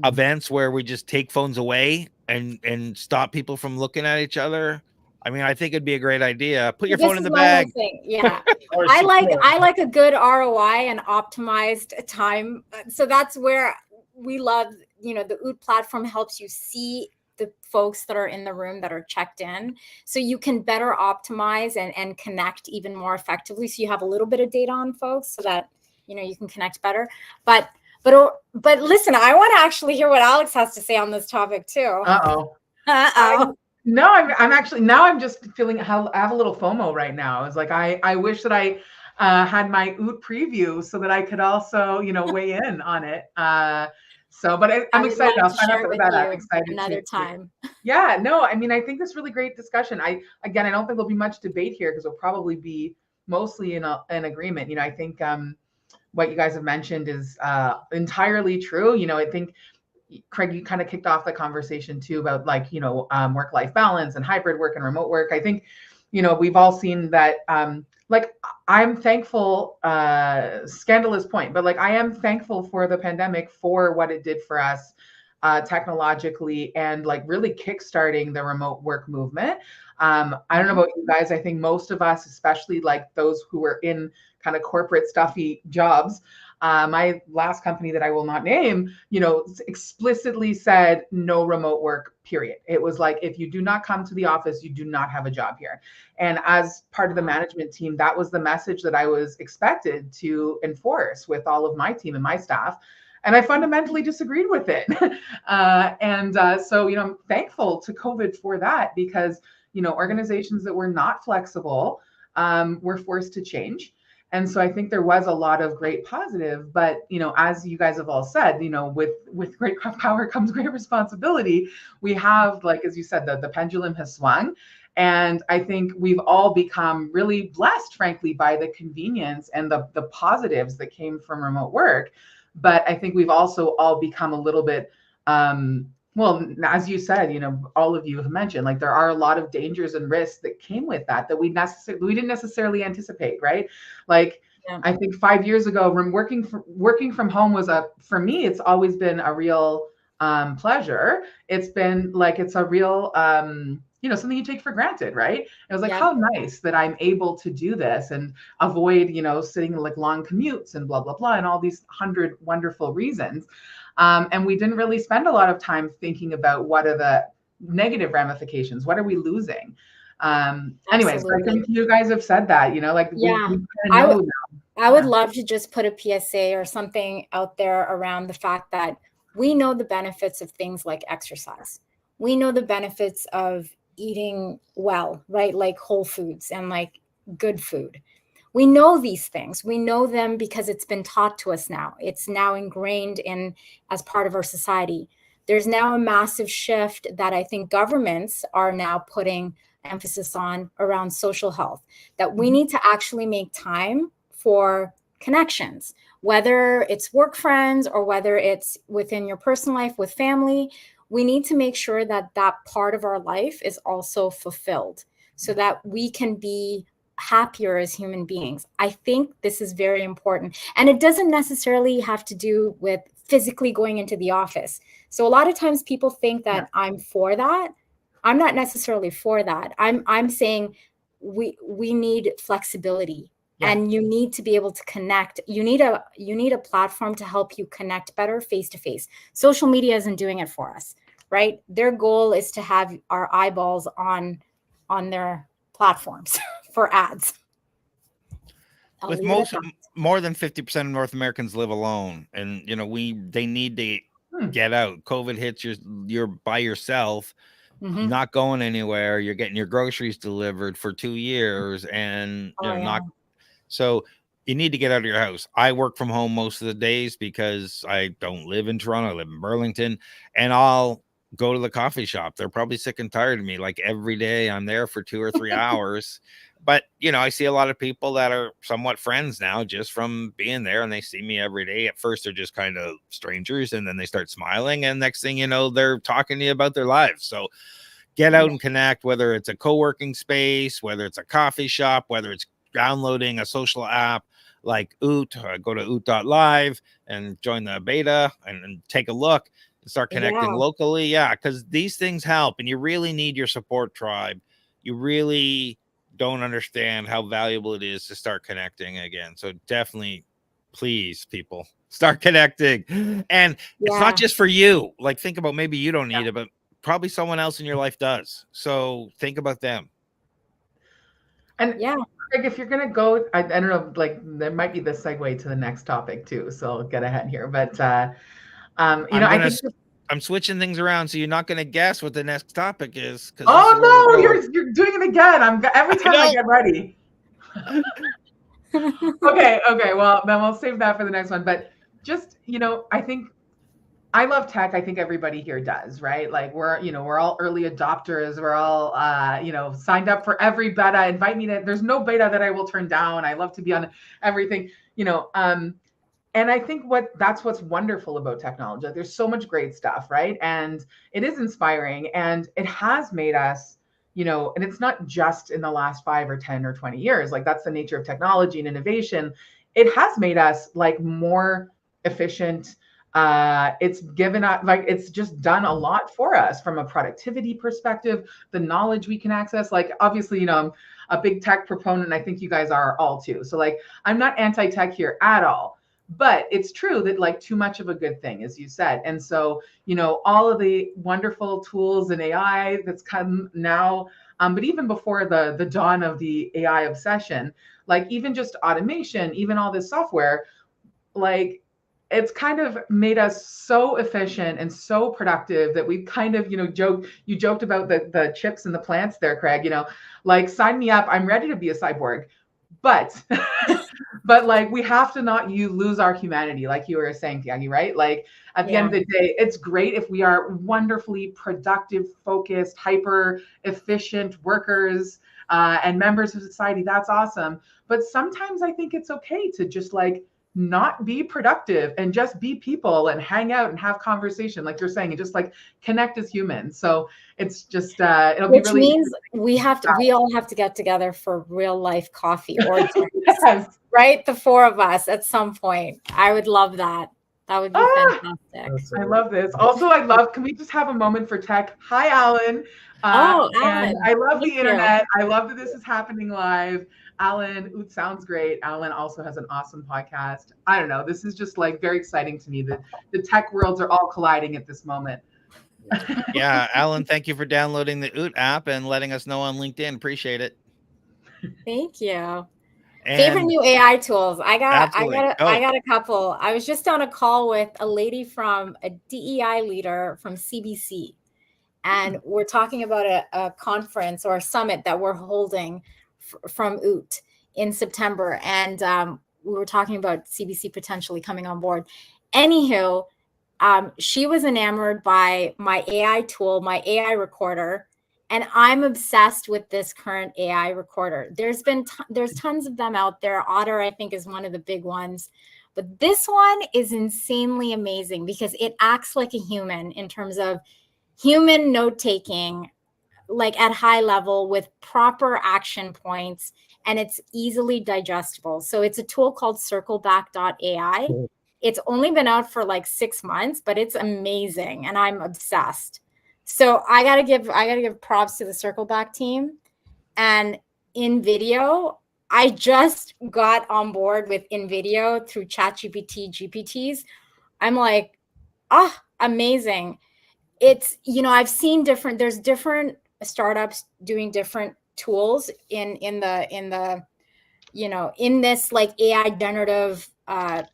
events where we just take phones away and stop people from looking at each other? I mean, I think it'd be a great idea. Put your phone in the bag. Yeah. I like a good ROI and optimized time. So that's where we love, the OOT platform helps you see the folks that are in the room that are checked in, so you can better optimize and connect even more effectively. So you have a little bit of data on folks so that, you can connect better. But listen, I want to actually hear what Alex has to say on this topic too. No, I'm actually, now I'm just feeling, I have a little FOMO right now. It's like, I wish that I had my OOT preview so that I could also, weigh in on it. But I'm excited. I'll sign up for that. I'm excited another time. Yeah, no, I mean, I think this really great discussion. I don't think there'll be much debate here because we'll probably be mostly in agreement. I think what you guys have mentioned is entirely true. I think, Craig, you kind of kicked off the conversation too about work-life balance and hybrid work and remote work. I think, we've all seen that, I'm thankful, scandalous point, but I am thankful for the pandemic for what it did for us technologically and really kickstarting the remote work movement. I don't know about you guys. I think most of us, especially those who were in kind of corporate stuffy jobs, my last company that I will not name, explicitly said no remote work, period. It was like, if you do not come to the office, you do not have a job here. And as part of the management team, that was the message that I was expected to enforce with all of my team and my staff. And I fundamentally disagreed with it. So, I'm thankful to COVID for that because, organizations that were not flexible were forced to change. And so I think there was a lot of great positive, but, as you guys have all said, with great power comes great responsibility. We have, as you said, the pendulum has swung. And I think we've all become really blessed, frankly, by the convenience and the positives that came from remote work. But I think we've also all become a little bit, well, as you said, all of you have mentioned, there are a lot of dangers and risks that came with that we didn't necessarily anticipate, right? I think 5 years ago, working from home was for me, it's always been a real pleasure. It's been it's a real, something you take for granted, right? It was how nice that I'm able to do this and avoid, sitting long commutes and blah, blah, blah, and all these 100 wonderful reasons. And we didn't really spend a lot of time thinking about what are the negative ramifications. What are we losing? Anyways, I think you guys have said that, we know I would love to just put a PSA or something out there around the fact that we know the benefits of things like exercise. We know the benefits of eating well, right? Like whole foods and like good food. We know these things. We know them because it's been taught to us now. It's now ingrained in as part of our society. There's now a massive shift that I think governments are now putting emphasis on around social health, that we need to actually make time for connections, whether it's work friends or whether it's within your personal life with family. We need to make sure that that part of our life is also fulfilled so that we can be happier as human beings. I think this is very important. And it doesn't necessarily have to do with physically going into the office. So a lot of times people think that I'm for that. I'm not necessarily for that. I'm saying we need flexibility. And you need to be able to connect. You need a platform to help you connect better face to face. Social media isn't doing it for us, right? Their goal is to have our eyeballs on their platforms for ads. With more than 50% of North Americans live alone, and they need to get out. COVID hits, you're by yourself, not going anywhere. You're getting your groceries delivered for 2 years, and so you need to get out of your house. I work from home most of the days because I don't live in Toronto. I live in Burlington, and I'll go to the coffee shop. They're probably sick and tired of me. Like every day I'm there for 2 or 3 hours. But, I see a lot of people that are somewhat friends now just from being there, and they see me every day. At first, they're just kind of strangers, and then they start smiling. And next thing you know, they're talking to you about their lives. So get out and connect, whether it's a co-working space, whether it's a coffee shop, whether it's downloading a social app like Oot. Go to oot.live and join the beta and take a look and start connecting locally. Yeah, because these things help, and you really need your support tribe. You really don't understand how valuable it is to start connecting again. So definitely, please, people, start connecting. And it's not just for you. Like, think about, maybe you don't need it, but probably someone else in your life does. So think about them. And Craig, if you're gonna go, I don't know, like there might be the segue to the next topic too. So I'll get ahead here. But I'm switching things around, so you're not going to guess what the next topic is. Oh no, you're doing it again. Every time I get ready. Okay. Well, then we'll save that for the next one. But just I think I love tech. I think everybody here does, right? Like we're all early adopters. We're all signed up for every beta. Invite me to. There's no beta that I will turn down. I love to be on everything. And I think that's what's wonderful about technology. There's so much great stuff, right? And it is inspiring, and it has made us, and it's not just in the last 5 or 10 or 20 years. Like that's the nature of technology and innovation. It has made us like more efficient. It's given us, like, it's just done a lot for us from a productivity perspective, the knowledge we can access. Like, obviously, I'm a big tech proponent. I think you guys are all too. So like, I'm not anti-tech here at all. But it's true that like too much of a good thing, as you said. And so, all of the wonderful tools and AI that's come now, but even before the dawn of the AI obsession, like even just automation, even all this software, like it's kind of made us so efficient and so productive that we've kind of, you joked about the chips and the plants there, Craig, like sign me up. I'm ready to be a cyborg. But but like we have to not lose our humanity, like you were saying, Tiagi, right? Like at the end of the day, it's great if we are wonderfully productive, focused, hyper efficient workers and members of society. That's awesome. But sometimes I think it's okay to just like not be productive and just be people and hang out and have conversation, like you're saying, and just like connect as humans. So it's just it'll be really, means we all have to get together for real life coffee or yes. Right, the 4 of us at some point. I would love that. That would be fantastic. I love this. Also, can we just have a moment for tech? Hi, Alan. Alan. And I love the internet. I love that this is happening live. Alan, Oot sounds great. Alan also has an awesome podcast. I don't know. This is just like very exciting to me that the tech worlds are all colliding at this moment. Yeah, Alan, thank you for downloading the Oot app and letting us know on LinkedIn. Appreciate it. Thank you. Favorite And new AI tools. absolutely. I got a couple. I was just on a call with a lady from a DEI leader from CBC, and we're talking about a conference or a summit that we're holding from OOT in September, and we were talking about CBC potentially coming on board. Anywho, she was enamored by my AI tool, my AI recorder. And I'm obsessed with this current AI recorder. There's tons of them out there. Otter, I think, is one of the big ones. But this one is insanely amazing because it acts like a human in terms of human note-taking, like at high level with proper action points, and it's easily digestible. So it's a tool called circleback.ai. It's only been out for like 6 months, but it's amazing, and I'm obsessed. So I gotta give props to the Circleback team. And InVideo, I just got on board with InVideo through ChatGPT GPTs. I'm like, amazing. It's, I've seen there's different startups doing different tools in this like AI generative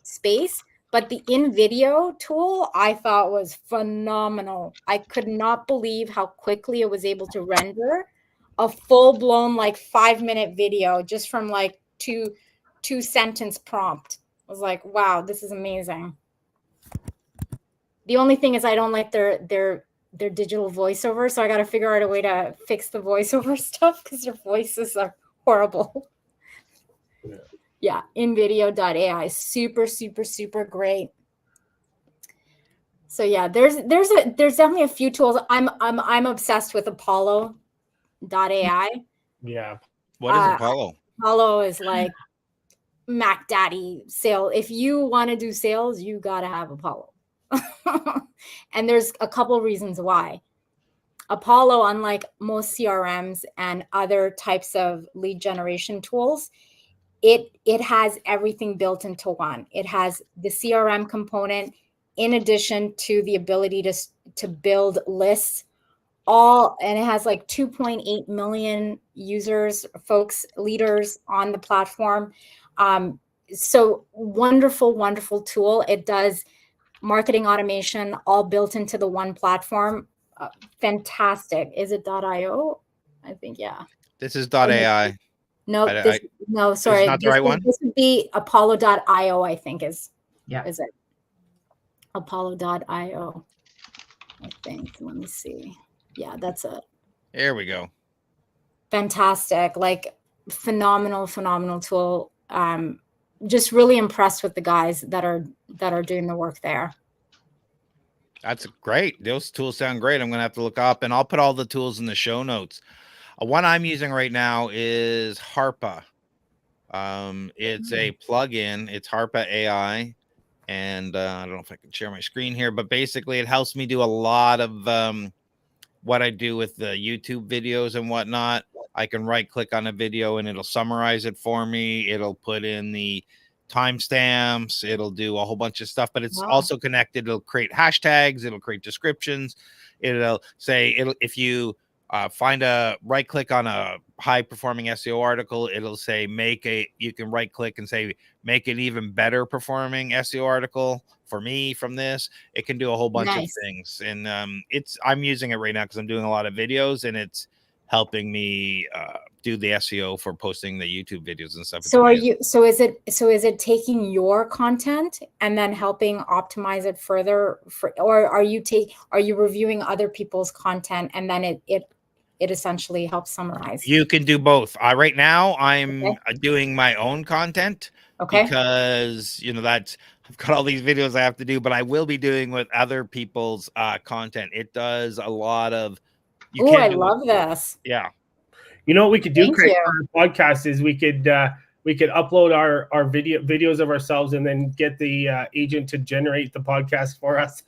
space. But the InVideo tool I thought was phenomenal. I could not believe how quickly it was able to render a full-blown like 5-minute video just from like two sentence prompt. I was like, wow, this is amazing. The only thing is I don't like their digital voiceover, so I got to figure out a way to fix the voiceover stuff because their voices are horrible. Yeah, InVideo.ai, super, super, super great. So yeah, there's definitely a few tools. I'm obsessed with Apollo.ai. Yeah. What is Apollo? Apollo is like Mac Daddy sale. If you want to do sales, you got to have Apollo. And there's a couple reasons why. Apollo, unlike most CRMs and other types of lead generation tools, it has everything built into one. It has the CRM component in addition to the ability to build lists, and it has like 2.8 million users, leaders on the platform. So wonderful, wonderful tool. It does marketing automation all built into the one platform. Fantastic. Is it .io? I think, yeah. This is .ai. No, no, sorry. It's not the right one? This would be Apollo.io, I think is it? Apollo.io, I think. Let me see. Yeah, that's it. There we go. Fantastic. Like phenomenal tool. Just really impressed with the guys that are doing the work there. That's great. Those tools sound great. I'm going to have to look up, and I'll put all the tools in the show notes. One I'm using right now is Harpa. It's a plugin. It's Harpa AI. And I don't know if I can share my screen here, but basically it helps me do a lot of what I do with the YouTube videos and whatnot. I can right click on a video and it'll summarize it for me. It'll put in the timestamps. It'll do a whole bunch of stuff, but it's also connected. It'll create hashtags. It'll create descriptions. It'll say if you find a right click on a high performing SEO article, it'll say you can right click and say make an even better performing SEO article for me from this. It can do a whole bunch of things, and I'm using it right now because I'm doing a lot of videos, and it's helping me do the SEO for posting the YouTube videos and stuff. So is it taking your content and then helping optimize it further, or are you reviewing other people's content and then it essentially helps summarize? You can do both. Right now I'm doing my own content because I've got all these videos I have to do, but I will be doing with other people's content. It does a lot of. I love this. Yeah. You know what we could do, Craig, for our podcast is we could upload our videos of ourselves and then get the agent to generate the podcast for us.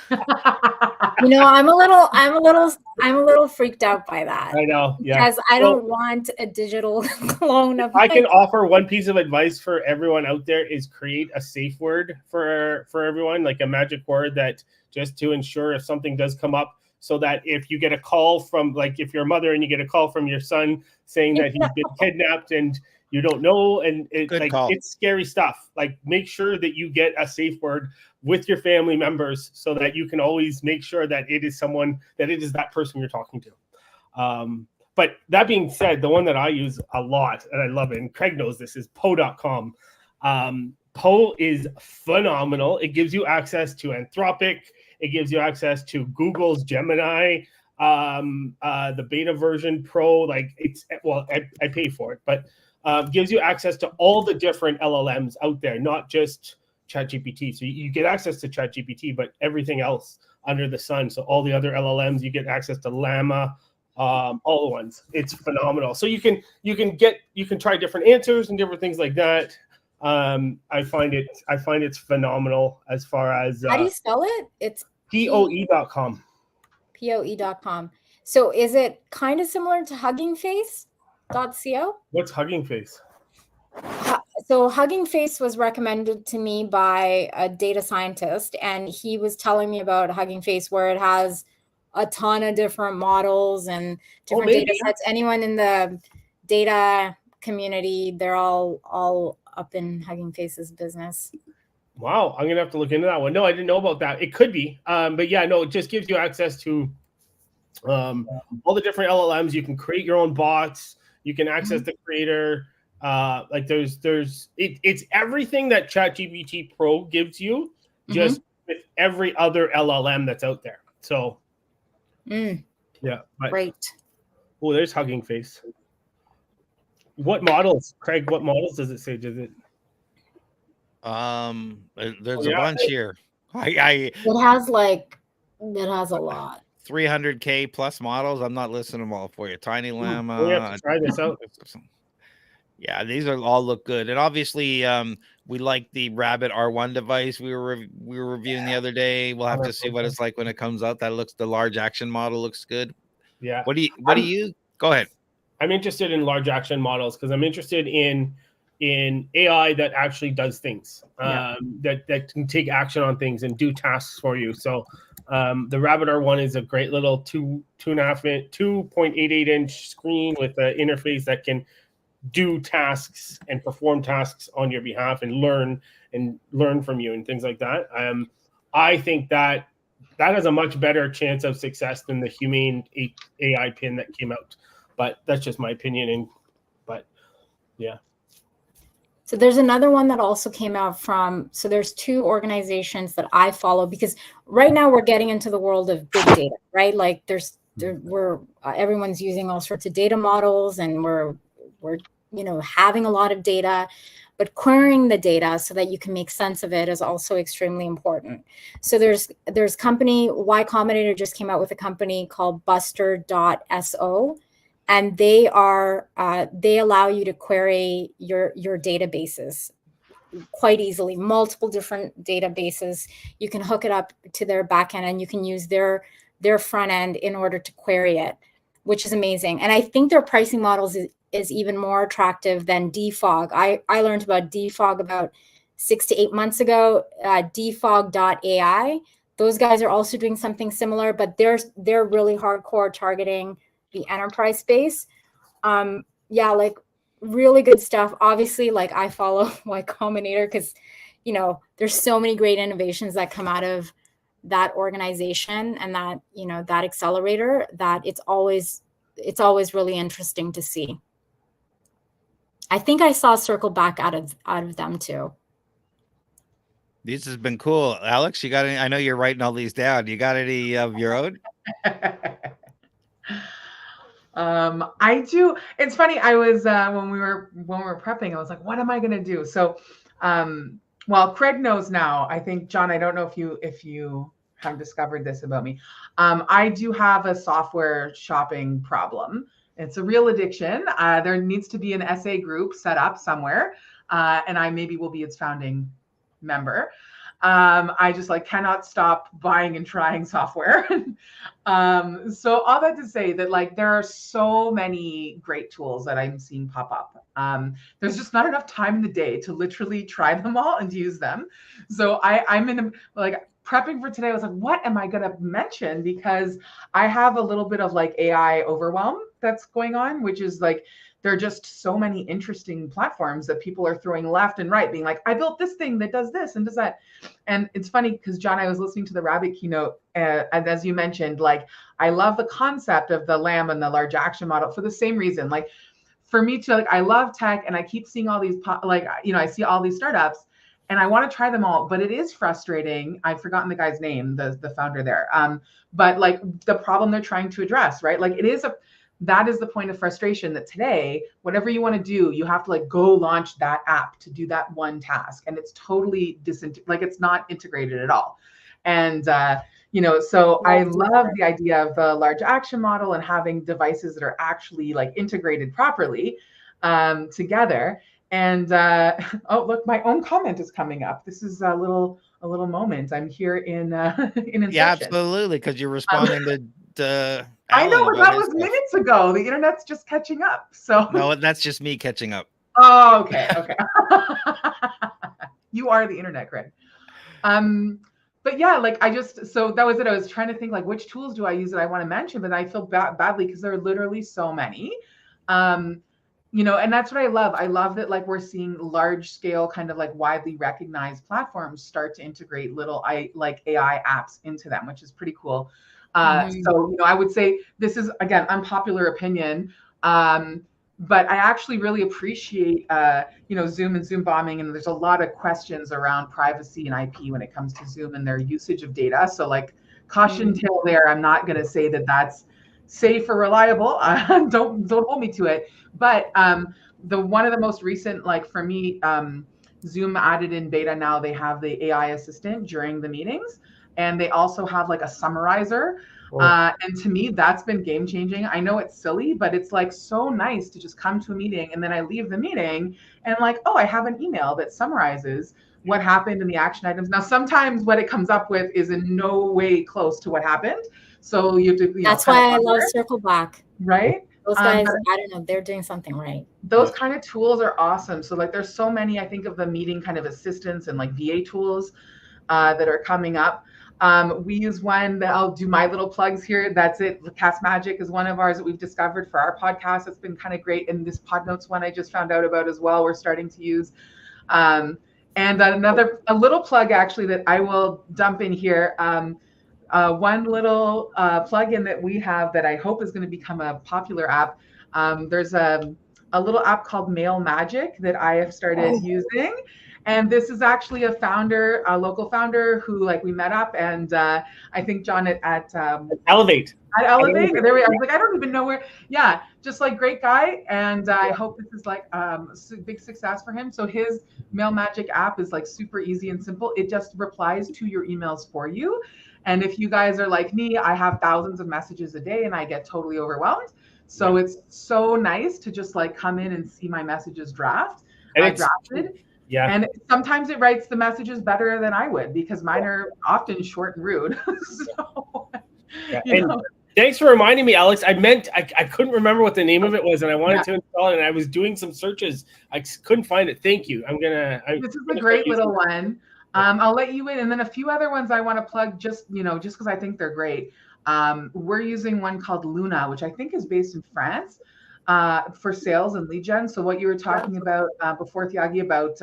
I'm a little freaked out by that. I know, yeah. Because I don't want a digital clone of. I can offer one piece of advice for everyone out there is create a safe word for everyone, like a magic word that just to ensure if something does come up, so that if you get a call from, like, if you're a mother and you get a call from your son saying that he's been kidnapped and you don't know, and Good call. it's scary stuff. Like, make sure that you get a safe word with your family members so that you can always make sure that it is that person you're talking to. But that being said, the one that I use a lot and I love it, and Craig knows this, is Poe.com. Poe is phenomenal. It gives you access to Anthropic. It gives you access to Google's Gemini, the beta version Pro. Like, I pay for it, but gives you access to all the different LLMs out there, not just ChatGPT. So you get access to ChatGPT, but everything else under the sun. So all the other LLMs, you get access to Llama, all the ones. It's phenomenal. So you can try different answers and different things like that. I find it's phenomenal as far as how do you spell it? It's POE.com. POE.com. So is it kind of similar to Hugging Face.co? What's Hugging Face? So Hugging Face was recommended to me by a data scientist, and he was telling me about Hugging Face, where it has a ton of different models and different data sets. Anyone in the data community, they're all up in Hugging Face's business. Wow, I'm gonna have to look into that one. No, I didn't know about that. It could be, but yeah, no, it just gives you access to all the different LLMs. You can create your own bots. You can access the creator. Like it's everything that ChatGPT Pro gives you, just with every other LLM that's out there. So yeah, great. Oh, there's Hugging Face. What models, Craig? What models does it say? Does it? There's a bunch here. It has a lot. 300K plus models. I'm not listing them all for you. Tiny Llama. We have to try this out. Yeah, these all look good, and obviously, we like the Rabbit R1 device we were reviewing the other day. We'll have to see what it's like when it comes out. The large action model looks good. Yeah. What do you? Go ahead. I'm interested in large action models because I'm interested in AI that actually does things, that can take action on things and do tasks for you. So the Rabbit R1 is a great little 2.88 inch screen with an interface that can do tasks and perform tasks on your behalf and learn from you and things like that. I think that has a much better chance of success than the Humane AI pin that came out. But that's just my opinion. But yeah. So there's another one that also came out from, so there's two organizations that I follow, because right now we're getting into the world of big data, right? Like everyone's using all sorts of data models, and we're having a lot of data, but querying the data so that you can make sense of it is also extremely important. So there's company, Y Combinator just came out with a company called Buster.so. And they allow you to query your databases quite easily, multiple different databases. You can hook it up to their backend, and you can use their front end in order to query it, which is amazing. And I think their pricing models is even more attractive than DFOG. I learned about DFOG about 6 to 8 months ago. DFOG.ai. Those guys are also doing something similar, but they're really hardcore targeting the enterprise space. Like really good stuff. Obviously, like I follow Y Combinator because, there's so many great innovations that come out of that organization and that, that accelerator, that it's always really interesting to see. I think I saw Circle back out of them too. This has been cool. Alex, you got any? I know you're writing all these down. You got any of your own? I do. It's funny. I was when we were prepping, I was like, what am I gonna do? So well, Craig knows now. I think, John, I don't know if you have discovered this about me. I do have a software shopping problem. It's a real addiction. There needs to be an SA group set up somewhere, and I maybe will be its founding member. I just cannot stop buying and trying software. So all that to say that there are so many great tools that I'm seeing pop up. There's just not enough time in the day to literally try them all and use them. So I'm in prepping for today. I was like, what am I going to mention? Because I have a little bit of AI overwhelm. that's going on, which is like there are just so many interesting platforms that people are throwing left and right, being like, I built this thing that does this and does that. And it's funny because John, I was listening to the Rabbit keynote, and as you mentioned, like I love the concept of the LAM and the large action model for the same reason. Like for me too, like I love tech, and I keep seeing all these I see all these startups, and I want to try them all, but it is frustrating. I've forgotten the guy's name, the founder there. But like the problem they're trying to address, right? Like that is the point of frustration, that today, whatever you want to do, you have to like go launch that app to do that one task. And it's totally like it's not integrated at all. And, so I love the idea of the large action model and having devices that are actually like integrated properly together. And oh, look, my own comment is coming up. This is a little moment. I'm here in Inception. Yeah, absolutely, because you're responding to I know, Alan but that about his was stuff. minutes ago. The internet's just catching up. So No, that's just me catching up. oh, okay. You are the internet, Craig. But yeah, like so that was it. I was trying to think like which tools do I use that I want to mention, but I feel badly because there are literally so many. And that's what I love. I love that like we're seeing large scale kind of like widely recognized platforms start to integrate little AI apps into them, which is pretty cool. So, I would say this is, again, unpopular opinion, but I actually really appreciate, Zoom and Zoom bombing. And there's a lot of questions around privacy and IP when it comes to Zoom and their usage of data. So like caution tale there, I'm not going to say that that's safe or reliable. Don't hold me to it. But one of the most recent, like for me, Zoom added in beta now, they have the AI assistant during the meetings. And they also have like a summarizer. And to me, that's been game changing. I know it's silly, but it's like so nice to just come to a meeting and then I leave the meeting and like, oh, I have an email that summarizes what happened in the action items. Now, sometimes what it comes up with is in no way close to what happened. So you have to, that's why I love Circle Back. Right? Those guys, I don't know, they're doing something right. Those kind of tools are awesome. So like there's so many, I think, of the meeting kind of assistants and like VA tools that are coming up. We use one that I'll do my little plugs here. That's it. Cast Magic is one of ours that we've discovered for our podcast. It's been kind of great. And this Podnotes one I just found out about as well, we're starting to use. And a little plug actually that I will dump in here. One little plugin that we have that I hope is going to become a popular app. There's a little app called Mail Magic that I have started using. And this is actually a local founder who like we met up, and I think John at Elevate. At Elevate. There we are. I was like, I don't even know where. Yeah, just like great guy, and I hope this is like big success for him. So his Mail Magic app is like super easy and simple. It just replies to your emails for you. And if you guys are like me, I have thousands of messages a day, and I get totally overwhelmed. So it's so nice to just like come in and see my messages drafted. Yeah. And sometimes it writes the messages better than I would because mine are often short and rude. So, thanks for reminding me, Alex. I couldn't remember what the name of it was, and I wanted to install it, and I was doing some searches. I couldn't find it. Thank you. This is a great little one. I'll let you in, and then a few other ones I want to plug just because I think they're great. We're using one called Luna, which I think is based in France. For sales and lead gen. So what you were talking about before, Thiagi, about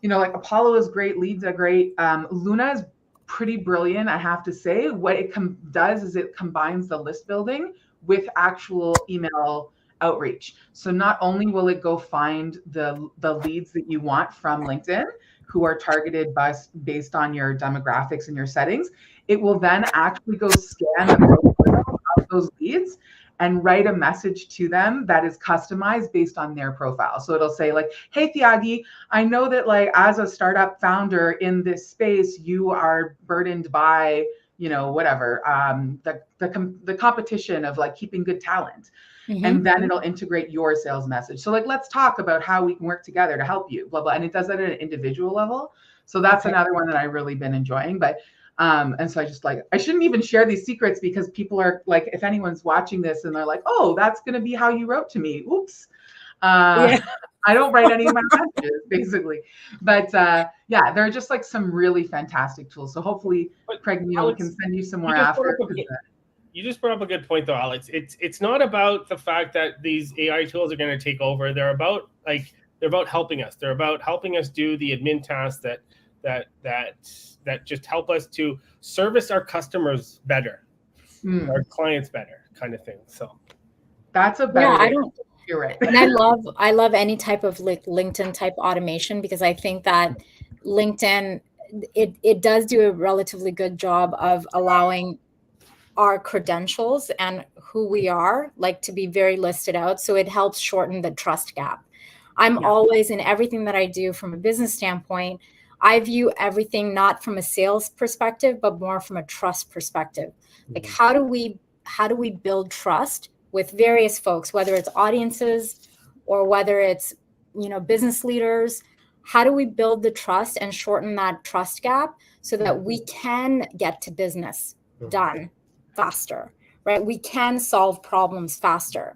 like Apollo is great, leads are great. Luna is pretty brilliant, I have to say. What it does is it combines the list building with actual email outreach. So not only will it go find the leads that you want from LinkedIn, who are targeted based on your demographics and your settings, it will then actually go scan the profile of those leads and write a message to them that is customized based on their profile. So it'll say like, hey, Thiagi, I know that like as a startup founder in this space, you are burdened by, whatever, the competition of like keeping good talent. Mm-hmm. And then it'll integrate your sales message. So like, let's talk about how we can work together to help you, blah, blah. And it does that at an individual level. So that's another one that I've really been enjoying. But and so I shouldn't even share these secrets because people are like, if anyone's watching this and they're like, oh, that's going to be how you wrote to me. Oops. I don't write any of my messages basically, but there are just like some really fantastic tools. So hopefully Craig, we can send you some more after. You just brought up a good point, though, Alex. It's not about the fact that these AI tools are going to take over. They're about helping us. They're about helping us do the admin tasks that just help us to service our customers better, our clients better, kind of thing. So that's a better. Yeah, You're right. And I love any type of like LinkedIn type automation, because I think that LinkedIn, it does do a relatively good job of allowing our credentials and who we are like to be very listed out. So it helps shorten the trust gap. I'm always, in everything that I do from a business standpoint, I view everything not from a sales perspective, but more from a trust perspective. Like how do we build trust with various folks, whether it's audiences or whether it's, business leaders? How do we build the trust and shorten that trust gap so that we can get to business done faster, right? We can solve problems faster,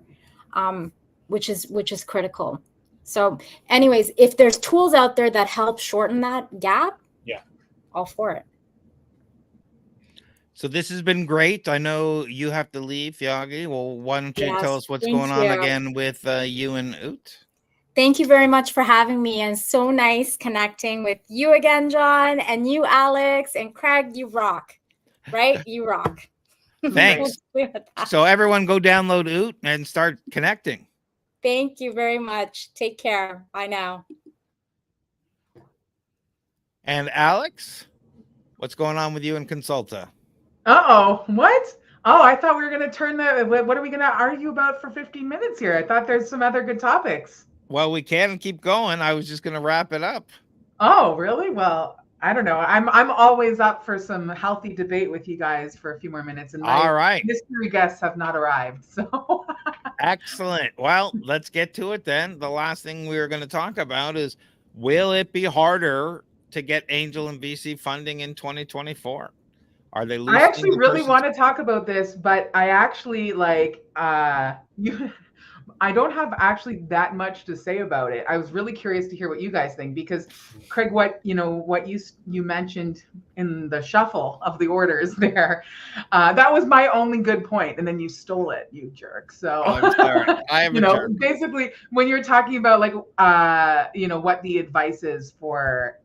which is critical. So anyways, if there's tools out there that help shorten that gap, all for it. So this has been great. I know you have to leave, Yagi. Well, why don't you tell us what's thank going on you. again with you and Oot? Thank you very much for having me, and so nice connecting with you again, John, and you, Alex, and Craig. You rock, right? You rock. Thanks. So everyone go download Oot and start connecting. Thank you very much. Take care. Bye now. And Alex, what's going on with you and Consulta? Uh-oh, what? Oh, I thought we were going to turn what are we going to argue about for 15 minutes here? I thought there's some other good topics. Well, we can keep going. I was just going to wrap it up. Oh, really? Well, I don't know. I'm always up for some healthy debate with you guys for a few more minutes. And all right, mystery guests have not arrived. So excellent. Well, let's get to it then. The last thing we were going to talk about is, will it be harder to get angel and VC funding in 2024? Are they losing? I actually really want to talk about this, but I actually I don't have actually that much to say about it. I was really curious to hear what you guys think, because Craig, what you mentioned in the shuffle of the orders there, that was my only good point, and then you stole it, you jerk. So I'm sorry. I am jerk. Basically when you're talking about like what the advice is for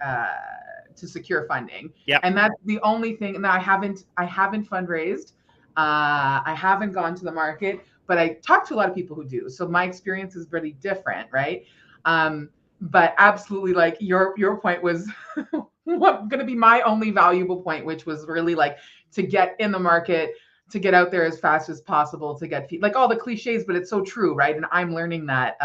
to secure funding. Yeah. And that's the only thing. And I haven't fundraised. I haven't gone to the market, but I talk to a lot of people who do. So my experience is really different, right? But absolutely, like your point was going to be my only valuable point, which was really like to get in the market, to get out there as fast as possible, to get like all the cliches, but it's so true, right? And I'm learning that,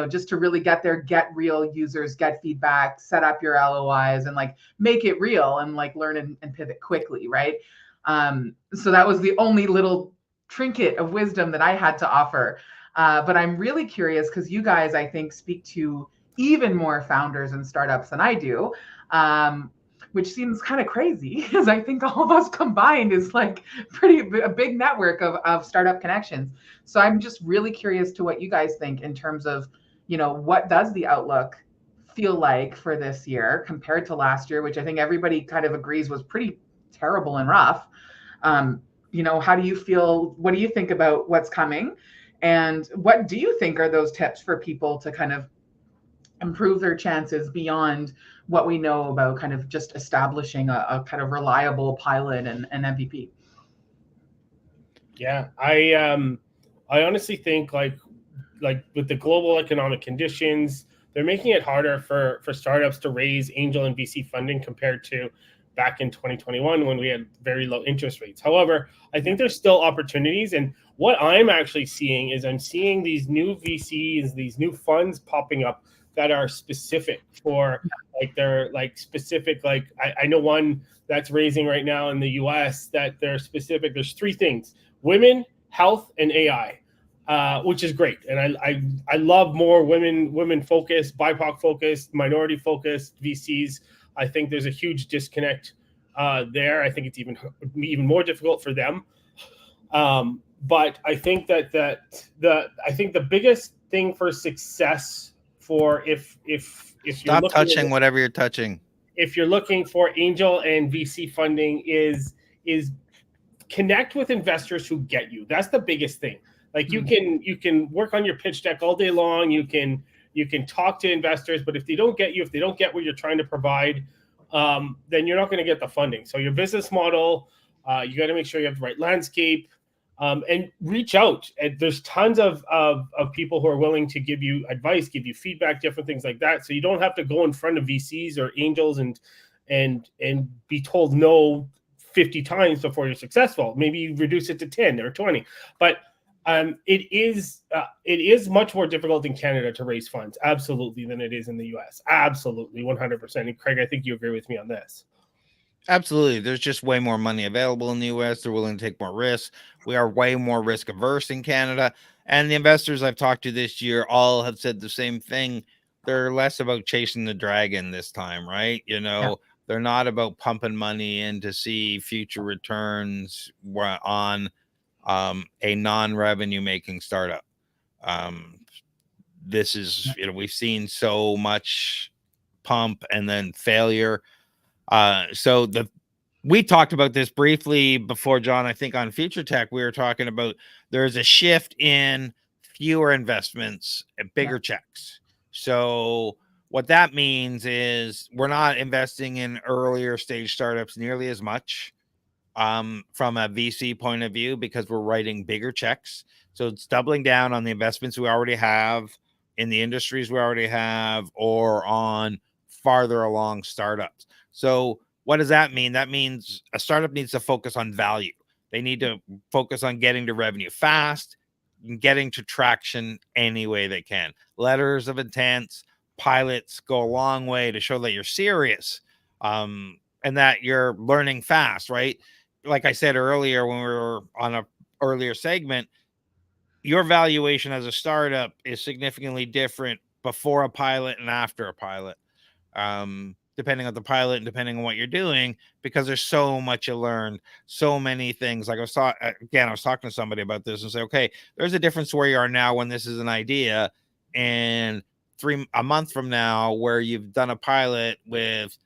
just to really get there, get real users, get feedback, set up your LOIs, and like make it real, and like learn and pivot quickly, right? So that was the only little trinket of wisdom that I had to offer. But I'm really curious, because you guys, I think, speak to even more founders and startups than I do, which seems kind of crazy, because I think all of us combined is like a big network of startup connections. So I'm just really curious to what you guys think in terms of, what does the outlook feel like for this year compared to last year, which I think everybody kind of agrees was pretty terrible and rough. How do you feel? What do you think about what's coming? And what do you think are those tips for people to kind of improve their chances beyond what we know about kind of just establishing a kind of reliable pilot and MVP? Yeah, I honestly think like with the global economic conditions, they're making it harder for startups to raise angel and VC funding compared to back in 2021 when we had very low interest rates. However, I think there's still opportunities. And what I'm actually seeing is I'm seeing these new VCs, these new funds popping up that are specific for they're specific. I know one that's raising right now in the US that they're specific. There's three things: women, health, and AI, which is great. And I love more women focused, BIPOC focused, minority focused VCs. I think there's a huge disconnect there. I think it's even more difficult for them. But I think that the biggest thing for success for if you're stop touching whatever you're touching. If you're looking for angel and VC funding is connect with investors who get you. That's the biggest thing. Like you can work on your pitch deck all day long. You can talk to investors, but if they don't get you, if they don't get what you're trying to provide, then you're not going to get the funding. So your business model, you got to make sure you have the right landscape, and reach out. And there's tons of people who are willing to give you advice, give you feedback, different things like that. So you don't have to go in front of VCs or angels and be told no 50 times before you're successful. Maybe you reduce it to 10 or 20, but it is much more difficult in Canada to raise funds, absolutely, than it is in the US. Absolutely, 100%. And Craig, I think you agree with me on this. Absolutely. There's just way more money available in the US. They're willing to take more risks. We are way more risk averse in Canada. And the investors I've talked to this year all have said the same thing. They're less about chasing the dragon this time, right? They're not about pumping money in to see future returns on a non-revenue making startup. This is, we've seen so much pump and then failure. We talked about this briefly before, John. I think on Future Tech, we were talking about there's a shift in fewer investments and bigger checks. So what that means is we're not investing in earlier stage startups nearly as much. From a VC point of view, because we're writing bigger checks. So it's doubling down on the investments we already have in the industries we already have, or on farther along startups. So what does that mean? That means a startup needs to focus on value. They need to focus on getting to revenue fast and getting to traction any way they can. Letters of intent, pilots go a long way to show that you're serious, and that you're learning fast, right? Like I said earlier, when we were on an earlier segment, your valuation as a startup is significantly different before a pilot and after a pilot, depending on the pilot and depending on what you're doing, because there's so much you learn, so many things. Like I was talking to somebody about this and say, okay, there's a difference where you are now when this is an idea, and a month from now where you've done a pilot with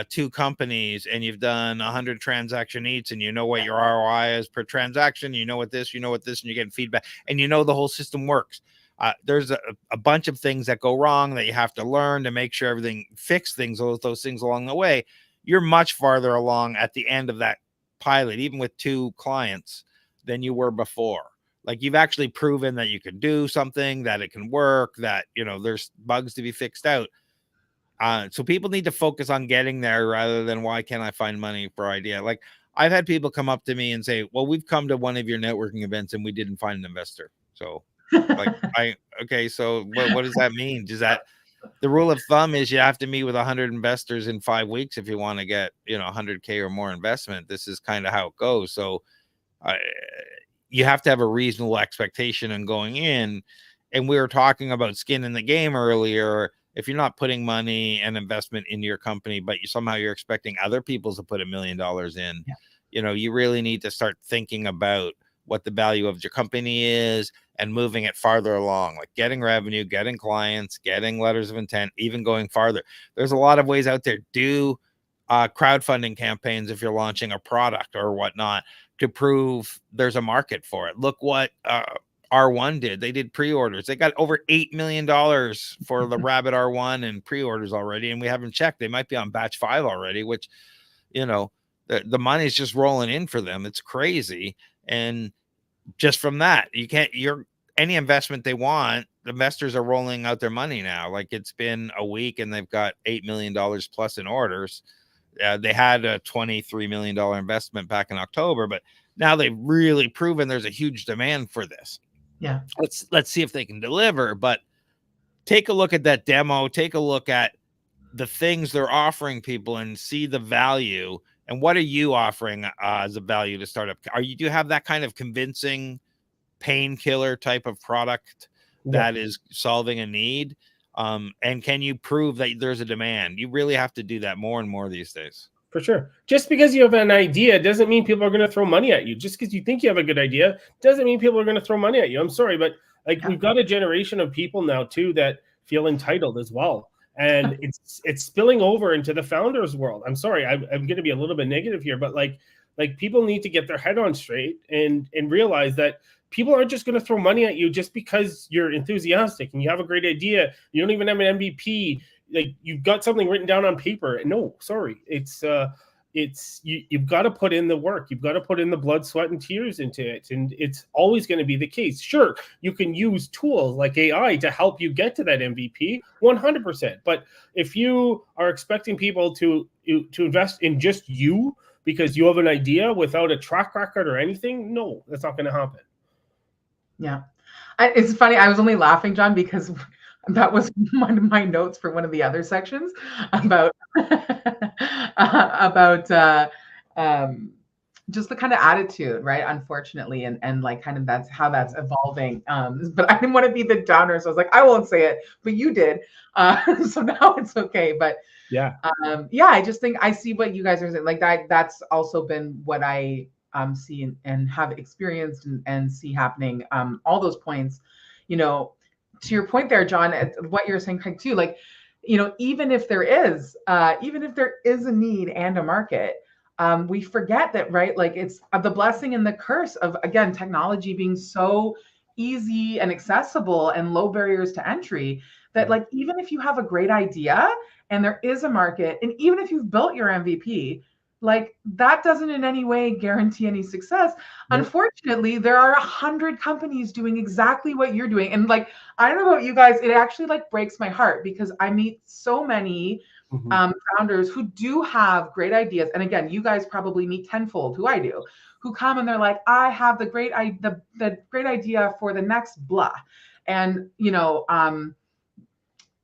2 companies and you've done 100 transaction each, and you know what your ROI is per transaction, you know what this, and you're getting feedback, and the whole system works. There's a bunch of things that go wrong that you have to learn to make sure fix those things along the way. You're much farther along at the end of that pilot, even with 2 clients, than you were before. Like, you've actually proven that you can do something, that it can work, that there's bugs to be fixed out. So people need to focus on getting there rather than why can't I find money for idea. Like, I've had people come up to me and say, well, we've come to one of your networking events and we didn't find an investor. So okay, so what does that mean? Does that, the rule of thumb is you have to meet with 100 investors in 5 weeks if you want to get 100K or more investment. This is kind of how it goes. So you have to have a reasonable expectation in going in. And we were talking about skin in the game earlier. If you're not putting money and investment into your company, but you're expecting other people to put $1 million in, you really need to start thinking about what the value of your company is and moving it farther along, like getting revenue, getting clients, getting letters of intent, even going farther. There's a lot of ways out there. Do crowdfunding campaigns if you're launching a product or whatnot to prove there's a market for it. Look what R1 did. They did pre-orders. They got over $8 million for the Rabbit R1 and pre-orders already, and we haven't checked. They might be on batch 5 already, which the money's just rolling in for them. It's crazy. And just from that, any investment they want, the investors are rolling out their money now. Like, it's been a week and they've got $8 million plus in orders. They had a $23 million investment back in October, but now they've really proven there's a huge demand for this. Yeah. Let's see if they can deliver. But take a look at that demo, take a look at the things they're offering people and see the value. And what are you offering as a value to startup? Do you have that kind of convincing painkiller type of product that is solving a need? And can you prove that there's a demand? You really have to do that more and more these days. For sure. Just because you have an idea doesn't mean people are going to throw money at you. Just because you think you have a good idea doesn't mean people are going to throw money at you. I'm sorry, but we've got a generation of people now too that feel entitled as well. And it's spilling over into the founders world. I'm sorry, I'm going to be a little bit negative here, but Like, people need to get their head on straight and realize that people aren't just going to throw money at you just because you're enthusiastic and you have a great idea. You don't even have an MVP. Like, you've got something written down on paper. No, sorry. You've got to put in the work. You've got to put in the blood, sweat, and tears into it. And it's always going to be the case. Sure, you can use tools like AI to help you get to that MVP 100%. But if you are expecting people to invest in just you because you have an idea without a track record or anything, no, that's not going to happen. Yeah. It's funny. I was only laughing, John, because that was one of my notes for one of the other sections about about just the kind of attitude, right? Unfortunately, and like kind of that's how that's evolving. But I didn't want to be the downer, so I was like, I won't say it, but you did. So now it's okay. But yeah, I just think I see what you guys are saying. Like that's also been what I see and have experienced and see happening. All those points, to your point there, John, what you're saying, Craig, too, like, even if there is a need and a market, we forget that, right? Like, it's the blessing and the curse of, again, technology being so easy and accessible and low barriers to entry that, like, even if you have a great idea and there is a market, and even if you've built your MVP, like, that doesn't in any way guarantee any success. Nope. Unfortunately, there are 100 companies doing exactly what you're doing. And like, I don't know about you guys, it actually like breaks my heart because I meet so many founders who do have great ideas. And again, you guys probably meet tenfold who I do, who come and they're like, I have the great idea for the next blah. And,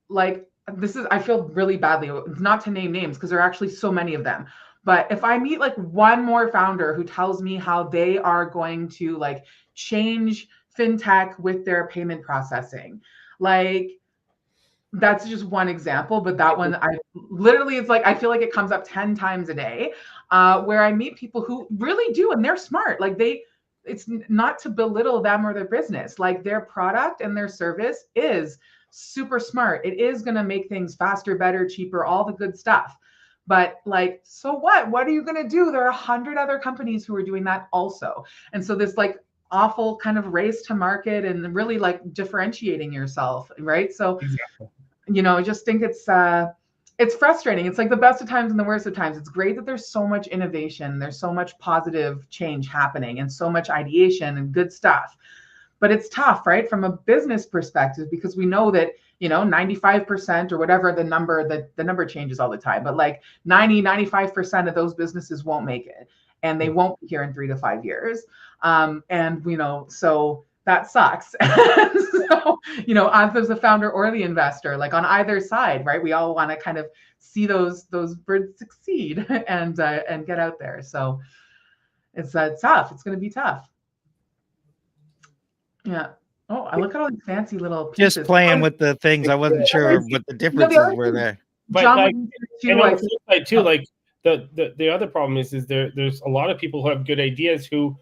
like, this is, I feel really badly not to name names because there are actually so many of them. But if I meet like one more founder who tells me how they are going to like change fintech with their payment processing, like, that's just one example. But that one, it's like, I feel like it comes up 10 times a day, where I meet people who really do, and they're smart. Like, it's not to belittle them or their business. Like, their product and their service is super smart. It is going to make things faster, better, cheaper, all the good stuff. But like, so what? What are you going to do? There are 100 other companies who are doing that also. And so this like awful kind of race to market and really like differentiating yourself, right? So, exactly. I just think it's frustrating. It's like the best of times and the worst of times. It's great that there's so much innovation. There's so much positive change happening and so much ideation and good stuff. But it's tough, right? From a business perspective, because we know that, 95% or whatever the number changes all the time, but like 95% of those businesses won't make it, and they won't be here in 3 to 5 years. So that sucks. So, as the founder or the investor, like on either side, right? We all want to kind of see those birds succeed and get out there. So it's tough. It's going to be tough. Yeah. Oh, I look at all these fancy little pieces. Just playing with the things. I wasn't sure what the differences were there. But like, and on the flip side too, like the other problem is there's a lot of people who have good ideas who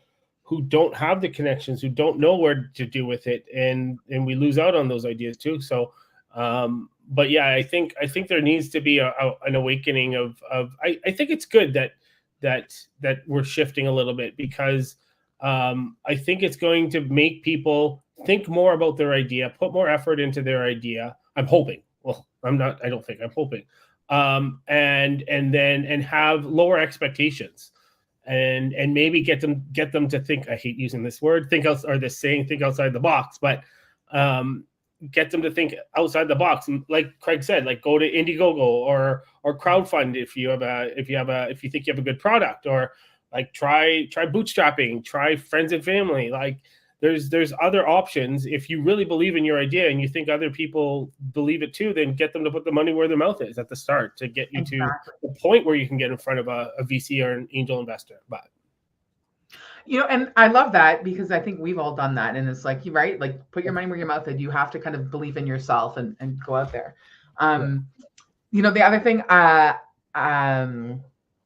don't have the connections, who don't know where to do with it, and we lose out on those ideas too. So, but yeah, I think there needs to be an awakening of I think it's good that we're shifting a little bit, because I think it's going to make people think more about their idea, put more effort into their idea. I'm hoping. Well, I'm not. I don't think. I'm hoping. And have lower expectations, and maybe get them to think. I hate using this word. Think outside the box. But get them to think outside the box. And like Craig said, like, go to Indiegogo or crowdfund if you think you have a good product, or like try bootstrapping, try friends and family. Like, there's other options. If you really believe in your idea and you think other people believe it too, then get them to put the money where their mouth is at the start to get you to the point where you can get in front of a VC or an angel investor. But and I love that, because I think we've all done that. And it's like, right, like, put your money where your mouth is. You have to kind of believe in yourself and go out there. The other thing,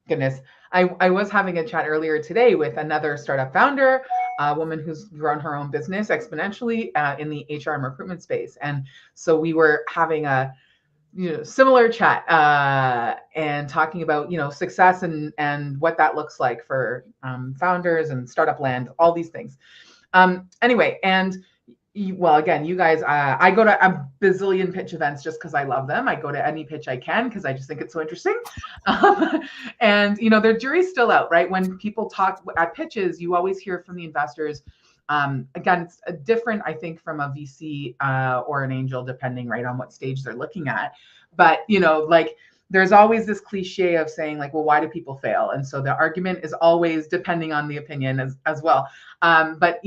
goodness, I was having a chat earlier today with another startup founder, a woman who's grown her own business exponentially in the HR and recruitment space. And so we were having similar chat and talking about success and what that looks like for founders and startup land, all these things. Anyway, and well, again, you guys, I go to a bazillion pitch events just because I love them. I go to any pitch I can because I just think it's so interesting. And the jury's still out, right? When people talk at pitches, you always hear from the investors. Again, it's different, I think, from a VC or an angel, depending right on what stage they're looking at. But like there's always this cliche of saying like, well, why do people fail? And so the argument is always depending on the opinion as well. But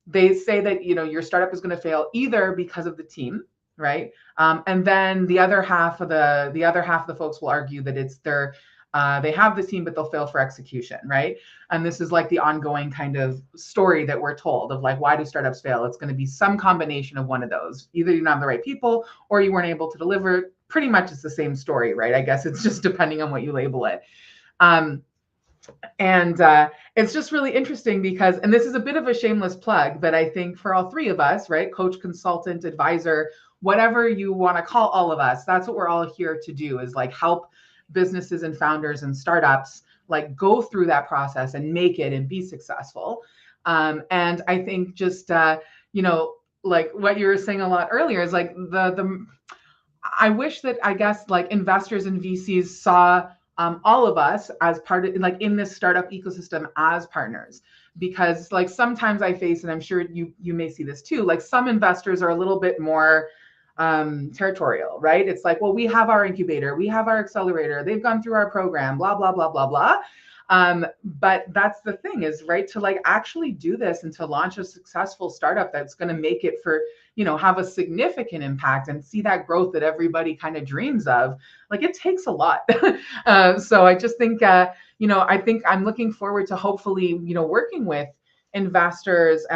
they say that your startup is going to fail either because of the team, right? And then the other half of the folks will argue that it's they have the team, but they'll fail for execution, right? And this is like the ongoing kind of story that we're told of like, why do startups fail? It's going to be some combination of one of those. Either you don't have the right people or you weren't able to deliver. Pretty much it's the same story, right? I guess it's just depending on what you label it. And it's just really interesting because, and this is a bit of a shameless plug, but I think for all three of us, right, coach, consultant, advisor, whatever you want to call all of us, that's what we're all here to do, is like help businesses and founders and startups like go through that process and make it and be successful. And I think just like what you were saying a lot earlier is like I wish that, I guess, like investors and VCs saw all of us as part of, like, in this startup ecosystem as partners, because like sometimes I face, and I'm sure you may see this too, like some investors are a little bit more territorial, right? It's like, well, we have our incubator, we have our accelerator, they've gone through our program, blah, blah, blah, blah, blah. But that's the thing is, right, to like actually do this and to launch a successful startup that's going to make it for, have a significant impact and see that growth that everybody kind of dreams of, like it takes a lot. So I just think, I think I'm looking forward to hopefully, working with investors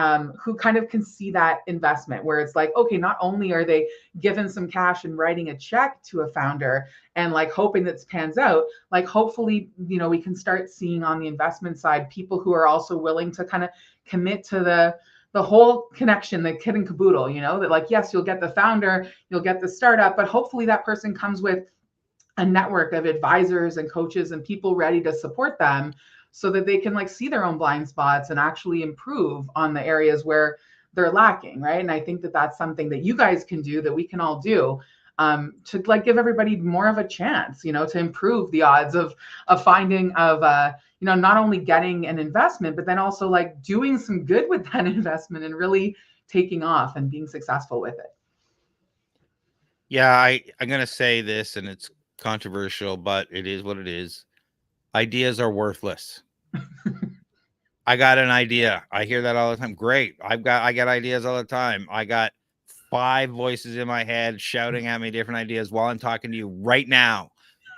who kind of can see that investment where it's like, okay, not only are they given some cash and writing a check to a founder and like hoping that it pans out, like hopefully, we can start seeing on the investment side people who are also willing to kind of commit to the whole connection, the kit and caboodle, that like, yes, you'll get the founder, you'll get the startup, but hopefully that person comes with a network of advisors and coaches and people ready to support them so that they can like see their own blind spots and actually improve on the areas where they're lacking, right? And I think that that's something that you guys can do, that we can all do, to like give everybody more of a chance, to improve the odds of finding not only getting an investment, but then also like doing some good with that investment and really taking off and being successful with it. Yeah, I'm going to say this, and it's controversial, but it is what it is. Ideas are worthless. I got an idea. I hear that all the time. Great. I got ideas all the time. I got 5 voices in my head shouting at me different ideas while I'm talking to you right now.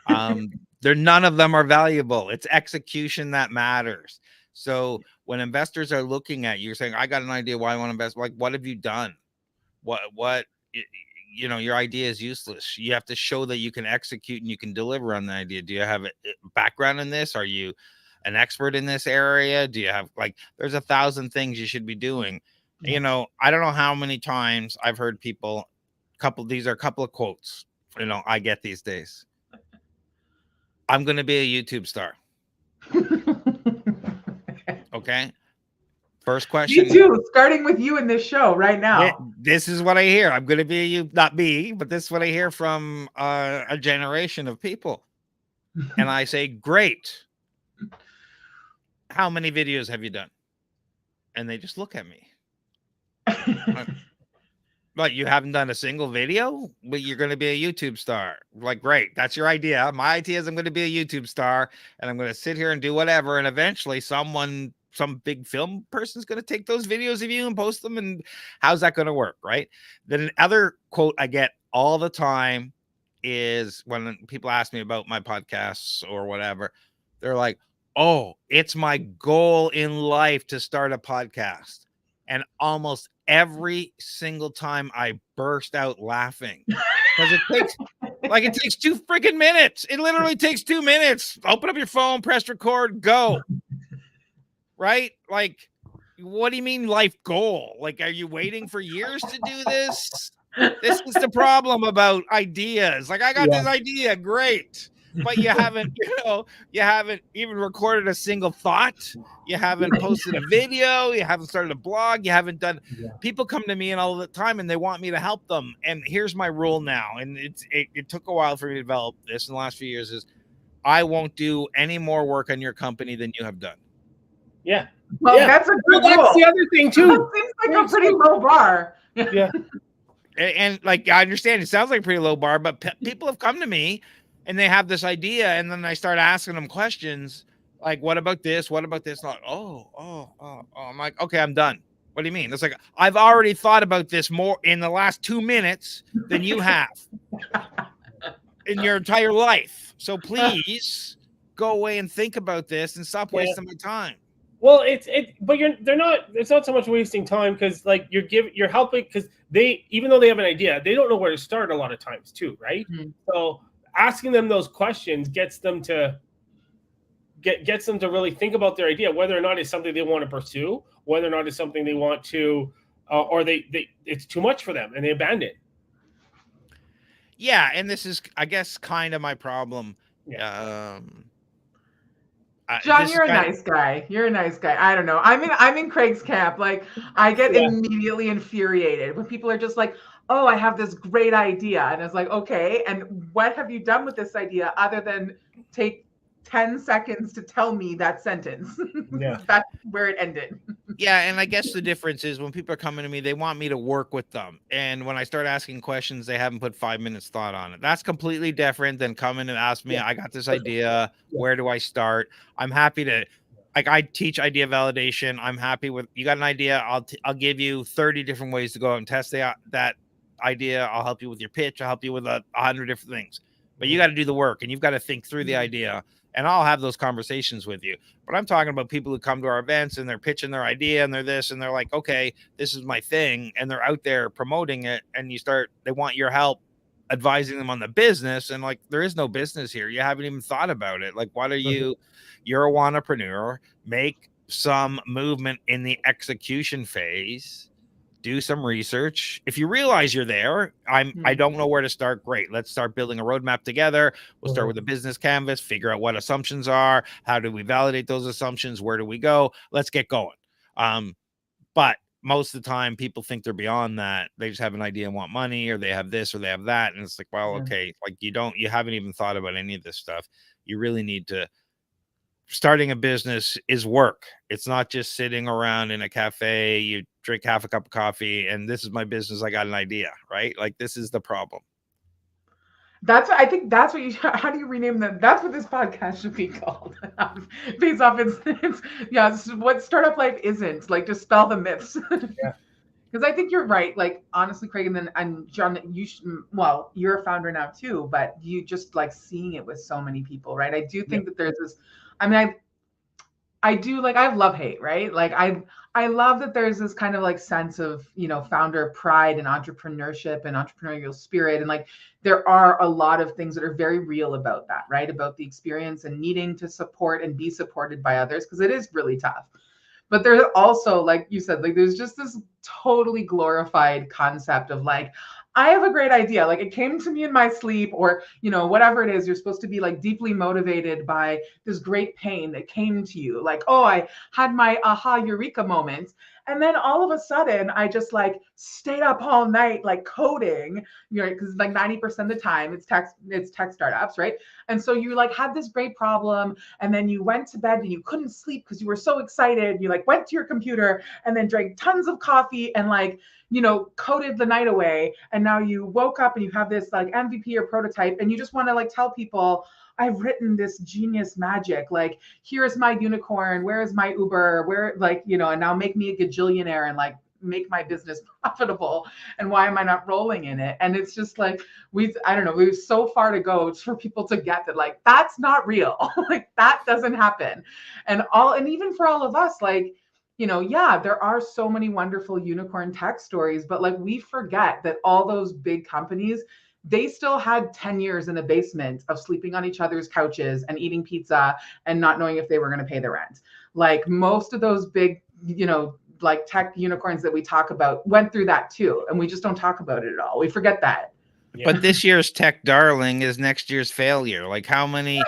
None of them are valuable. It's execution that matters. So when investors are looking at you, saying, I got an idea why I want to invest, like, what have you done? What your idea is useless. You have to show that you can execute and you can deliver on the idea. Do you have a background in this? Are you an expert in this area? Do you have, like, there's 1,000 things you should be doing. I don't know how many times I've heard people, these are a couple of quotes, I get these days. I'm going to be a YouTube star. Okay. First question. Me too. Starting with you in this show right now. This is what I hear. I'm going to be not me, but this is what I hear from a generation of people. And I say, great. How many videos have you done? And they just look at me. But you haven't done a single video, but you're going to be a YouTube star. Like, great. That's your idea. My idea is I'm going to be a YouTube star and I'm going to sit here and do whatever. And eventually some big film person's going to take those videos of you and post them. And how's that going to work? Right. Then another quote I get all the time is when people ask me about my podcasts or whatever, they're like, oh, it's my goal in life to start a podcast. And almost every single time I burst out laughing because it takes 2 freaking minutes. It literally takes 2 minutes. Open up your phone, press record, go. Right? Like, what do you mean life goal? Like, are you waiting for years to do this? This is the problem about ideas. Like, I got Yeah. this idea, great. But you haven't even recorded a single thought. You haven't posted a video. You haven't started a blog. You haven't done. Yeah. People come to me and all the time, and they want me to help them. And here's my rule now. And it took a while for me to develop this in the last few years. Is I won't do any more work on your company than you have done. Yeah. Well, Yeah. that's a Well, good that's rule. the other thing That too. seems like a pretty low bar. Yeah. And like, I understand it sounds like a pretty low bar, but people have come to me and they have this idea, and then I start asking them questions like, what about this? What about this? Like, I'm like, okay, I'm done. What do you mean? It's like, I've already thought about this more in the last 2 minutes than you have in your entire life. So please go away and think about this and stop wasting my time. Well, but they're not. It's not so much wasting time because like you're helping because even though they have an idea, they don't know where to start a lot of times too, right? Mm-hmm. So asking them those questions gets them to really think about their idea, whether or not it's something they want to pursue, whether or not it's something they want to, or it's too much for them and they abandon it. Yeah, and this is, I guess, kind of my problem. Yeah. John, you're a nice guy. You're a nice guy. I don't know. I'm in Craig's camp. Like, I get immediately infuriated when people are just like, "Oh, I have this great idea," and it's like, "Okay, and what have you done with this idea other than take 10 seconds to tell me that sentence?" Yeah. That's where it ended. Yeah, and I guess the difference is when people are coming to me, they want me to work with them. And when I start asking questions, they haven't put 5 minutes thought on it. That's completely different than coming and ask me, I got this idea. Where do I start? I'm happy to, like, I teach idea validation. I'm happy with, you got an idea. I'll give you 30 different ways to go out and test that idea. I'll help you with your pitch. I'll help you with 100 different things. But you got to do the work and you've got to think through the idea. And I'll have those conversations with you. But I'm talking about people who come to our events and they're pitching their idea and they're this and they're like, okay, this is my thing. And they're out there promoting it. And they want your help advising them on the business. And like, there is no business here. You haven't even thought about it. Like, what are you're a wantrepreneur, make some movement in the execution phase. Do some research. If you realize you're there, I don't know where to start. Great. Let's start building a roadmap together. We'll start with a business canvas, figure out what assumptions are. How do we validate those assumptions? Where do we go? Let's get going. But most of the time people think they're beyond that. They just have an idea and want money, or they have this or they have that. And it's like, well, okay, like you haven't even thought about any of this stuff. You really need to. Starting a business is work. It's not just sitting around in a cafe, you drink half a cup of coffee and this is my business. I got an idea, right? Like, this is the problem. I think that's what how do you rename that? That's what this podcast should be called. Faceoff. It's what startup life isn't. Like, dispel the myths. Yeah. Because I think you're right. Like, honestly, Craig, and John, you're a founder now too, but you just like seeing it with so many people, right? I do think that there's this, I mean, I do, like, I have love-hate, right? Like, I love that there's this kind of like sense of, founder pride and entrepreneurship and entrepreneurial spirit. And like, there are a lot of things that are very real about that, right? About the experience and needing to support and be supported by others, because it is really tough. But there's also, like you said, like, there's just this totally glorified concept of like, I have a great idea. Like, it came to me in my sleep, or, whatever it is, you're supposed to be like deeply motivated by this great pain that came to you. Like, oh, I had my aha eureka moment. And then all of a sudden I just like stayed up all night, like coding, because like 90% of the time it's tech startups, right? And so you like had this great problem, and then you went to bed and you couldn't sleep because you were so excited. You like went to your computer and then drank tons of coffee and like, coded the night away. And now you woke up and you have this like MVP or prototype, and you just want to like tell people, I've written this genius magic. Like, here's my unicorn. Where is my Uber? Where, like, and now make me a gajillionaire and like make my business profitable. And why am I not rolling in it? And it's just like, I don't know, we have so far to go for people to get that, like, that's not real. Like, that doesn't happen. And even for all of us, like, there are so many wonderful unicorn tech stories, but like, we forget that all those big companies, they still had 10 years in a basement of sleeping on each other's couches and eating pizza and not knowing if they were going to pay the rent. Like, most of those big, like tech unicorns that we talk about went through that too, and we just don't talk about it at all. We forget that. Yeah. But this year's tech darling is next year's failure. Like how many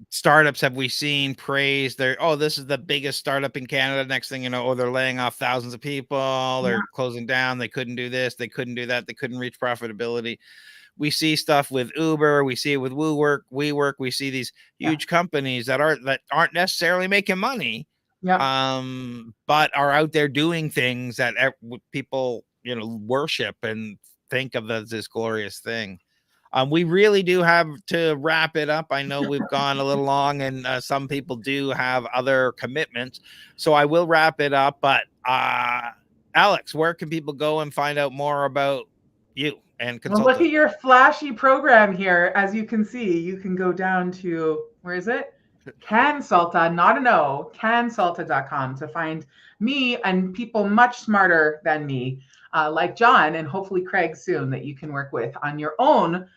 startups have we seen praised? This is the biggest startup in Canada. Next thing you know, they're laying off thousands of people. They're closing down. They couldn't do this. They couldn't do that. They couldn't reach profitability. We see stuff with Uber. We see it with WeWork. We see these huge companies that aren't necessarily making money, but are out there doing things that people worship and think of as this glorious thing. We really do have to wrap it up. I know we've gone a little long, and some people do have other commitments, so I will wrap it up. But Alex, where can people go and find out more about you and consulting? Well, look at your flashy program here. As you can see, you can go down to, where is it? Cansalta, not an O, cansalta.com to find me and people much smarter than me, like John and hopefully Craig soon, that you can work with on your own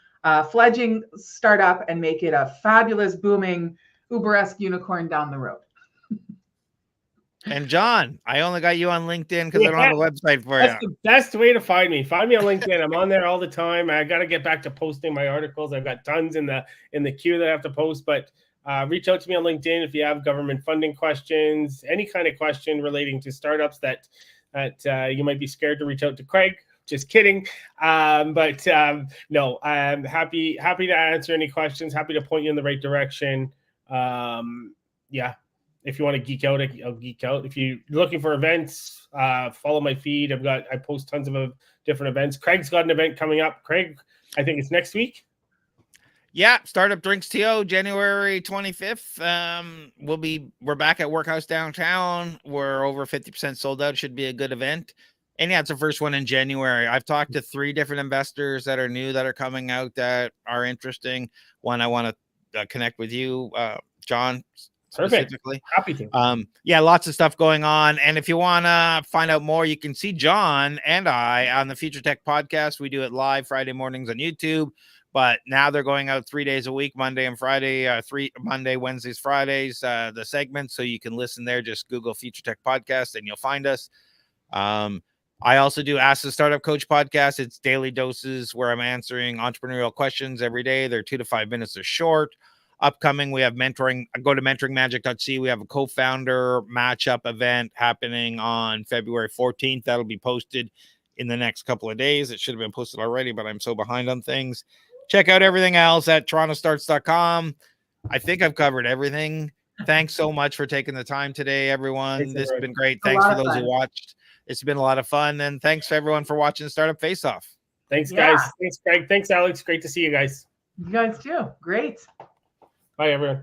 fledgling startup and make it a fabulous, booming, Uber-esque unicorn down the road. And John, I only got you on LinkedIn because I don't have a website for you. That's the best way to find me. Find me on LinkedIn. I'm on there all the time. I got to get back to posting my articles. I've got tons in the queue that I have to post, but reach out to me on LinkedIn if you have government funding questions, any kind of question relating to startups that you might be scared to reach out to Craig. Just kidding. No, I'm happy to answer any questions. Happy to point you in the right direction. If you want to geek out, I'll geek out. If you're looking for events, follow my feed. I post tons of different events. Craig's got an event coming up. Craig, I think it's next week. Yeah, Startup Drinks TO, January 25th. We're back at Workhouse downtown. We're over 50% sold out. Should be a good event. And yeah, it's the first one in January. I've talked to 3 different investors that are new that are coming out that are interesting. One, I want to connect with you, John, specifically. Perfect. Happy to. Lots of stuff going on. And if you want to find out more, you can see John and I on the Future Tech podcast. We do it live Friday mornings on YouTube, but now they're going out 3 days a week, Monday and Friday, Monday, Wednesdays, Fridays, the segments. So you can listen there. Just Google Future Tech podcast and you'll find us. I also do Ask the Startup Coach podcast. It's daily doses where I'm answering entrepreneurial questions every day. They're 2 to 5 minutes. They're short. Upcoming, we have mentoring. Go to mentoringmagic.ca. We have a co-founder matchup event happening on February 14th. That'll be posted in the next couple of days. It should have been posted already, but I'm so behind on things. Check out everything else at torontostarts.com. I think I've covered everything. Thanks so much for taking the time today, everyone. This has been great. Thanks for those who watched. It's been a lot of fun. And thanks for everyone for watching Startup Faceoff. Thanks, guys. Thanks, Craig. Thanks, Alex. Great to see you guys. You guys too. Great. Bye, everyone.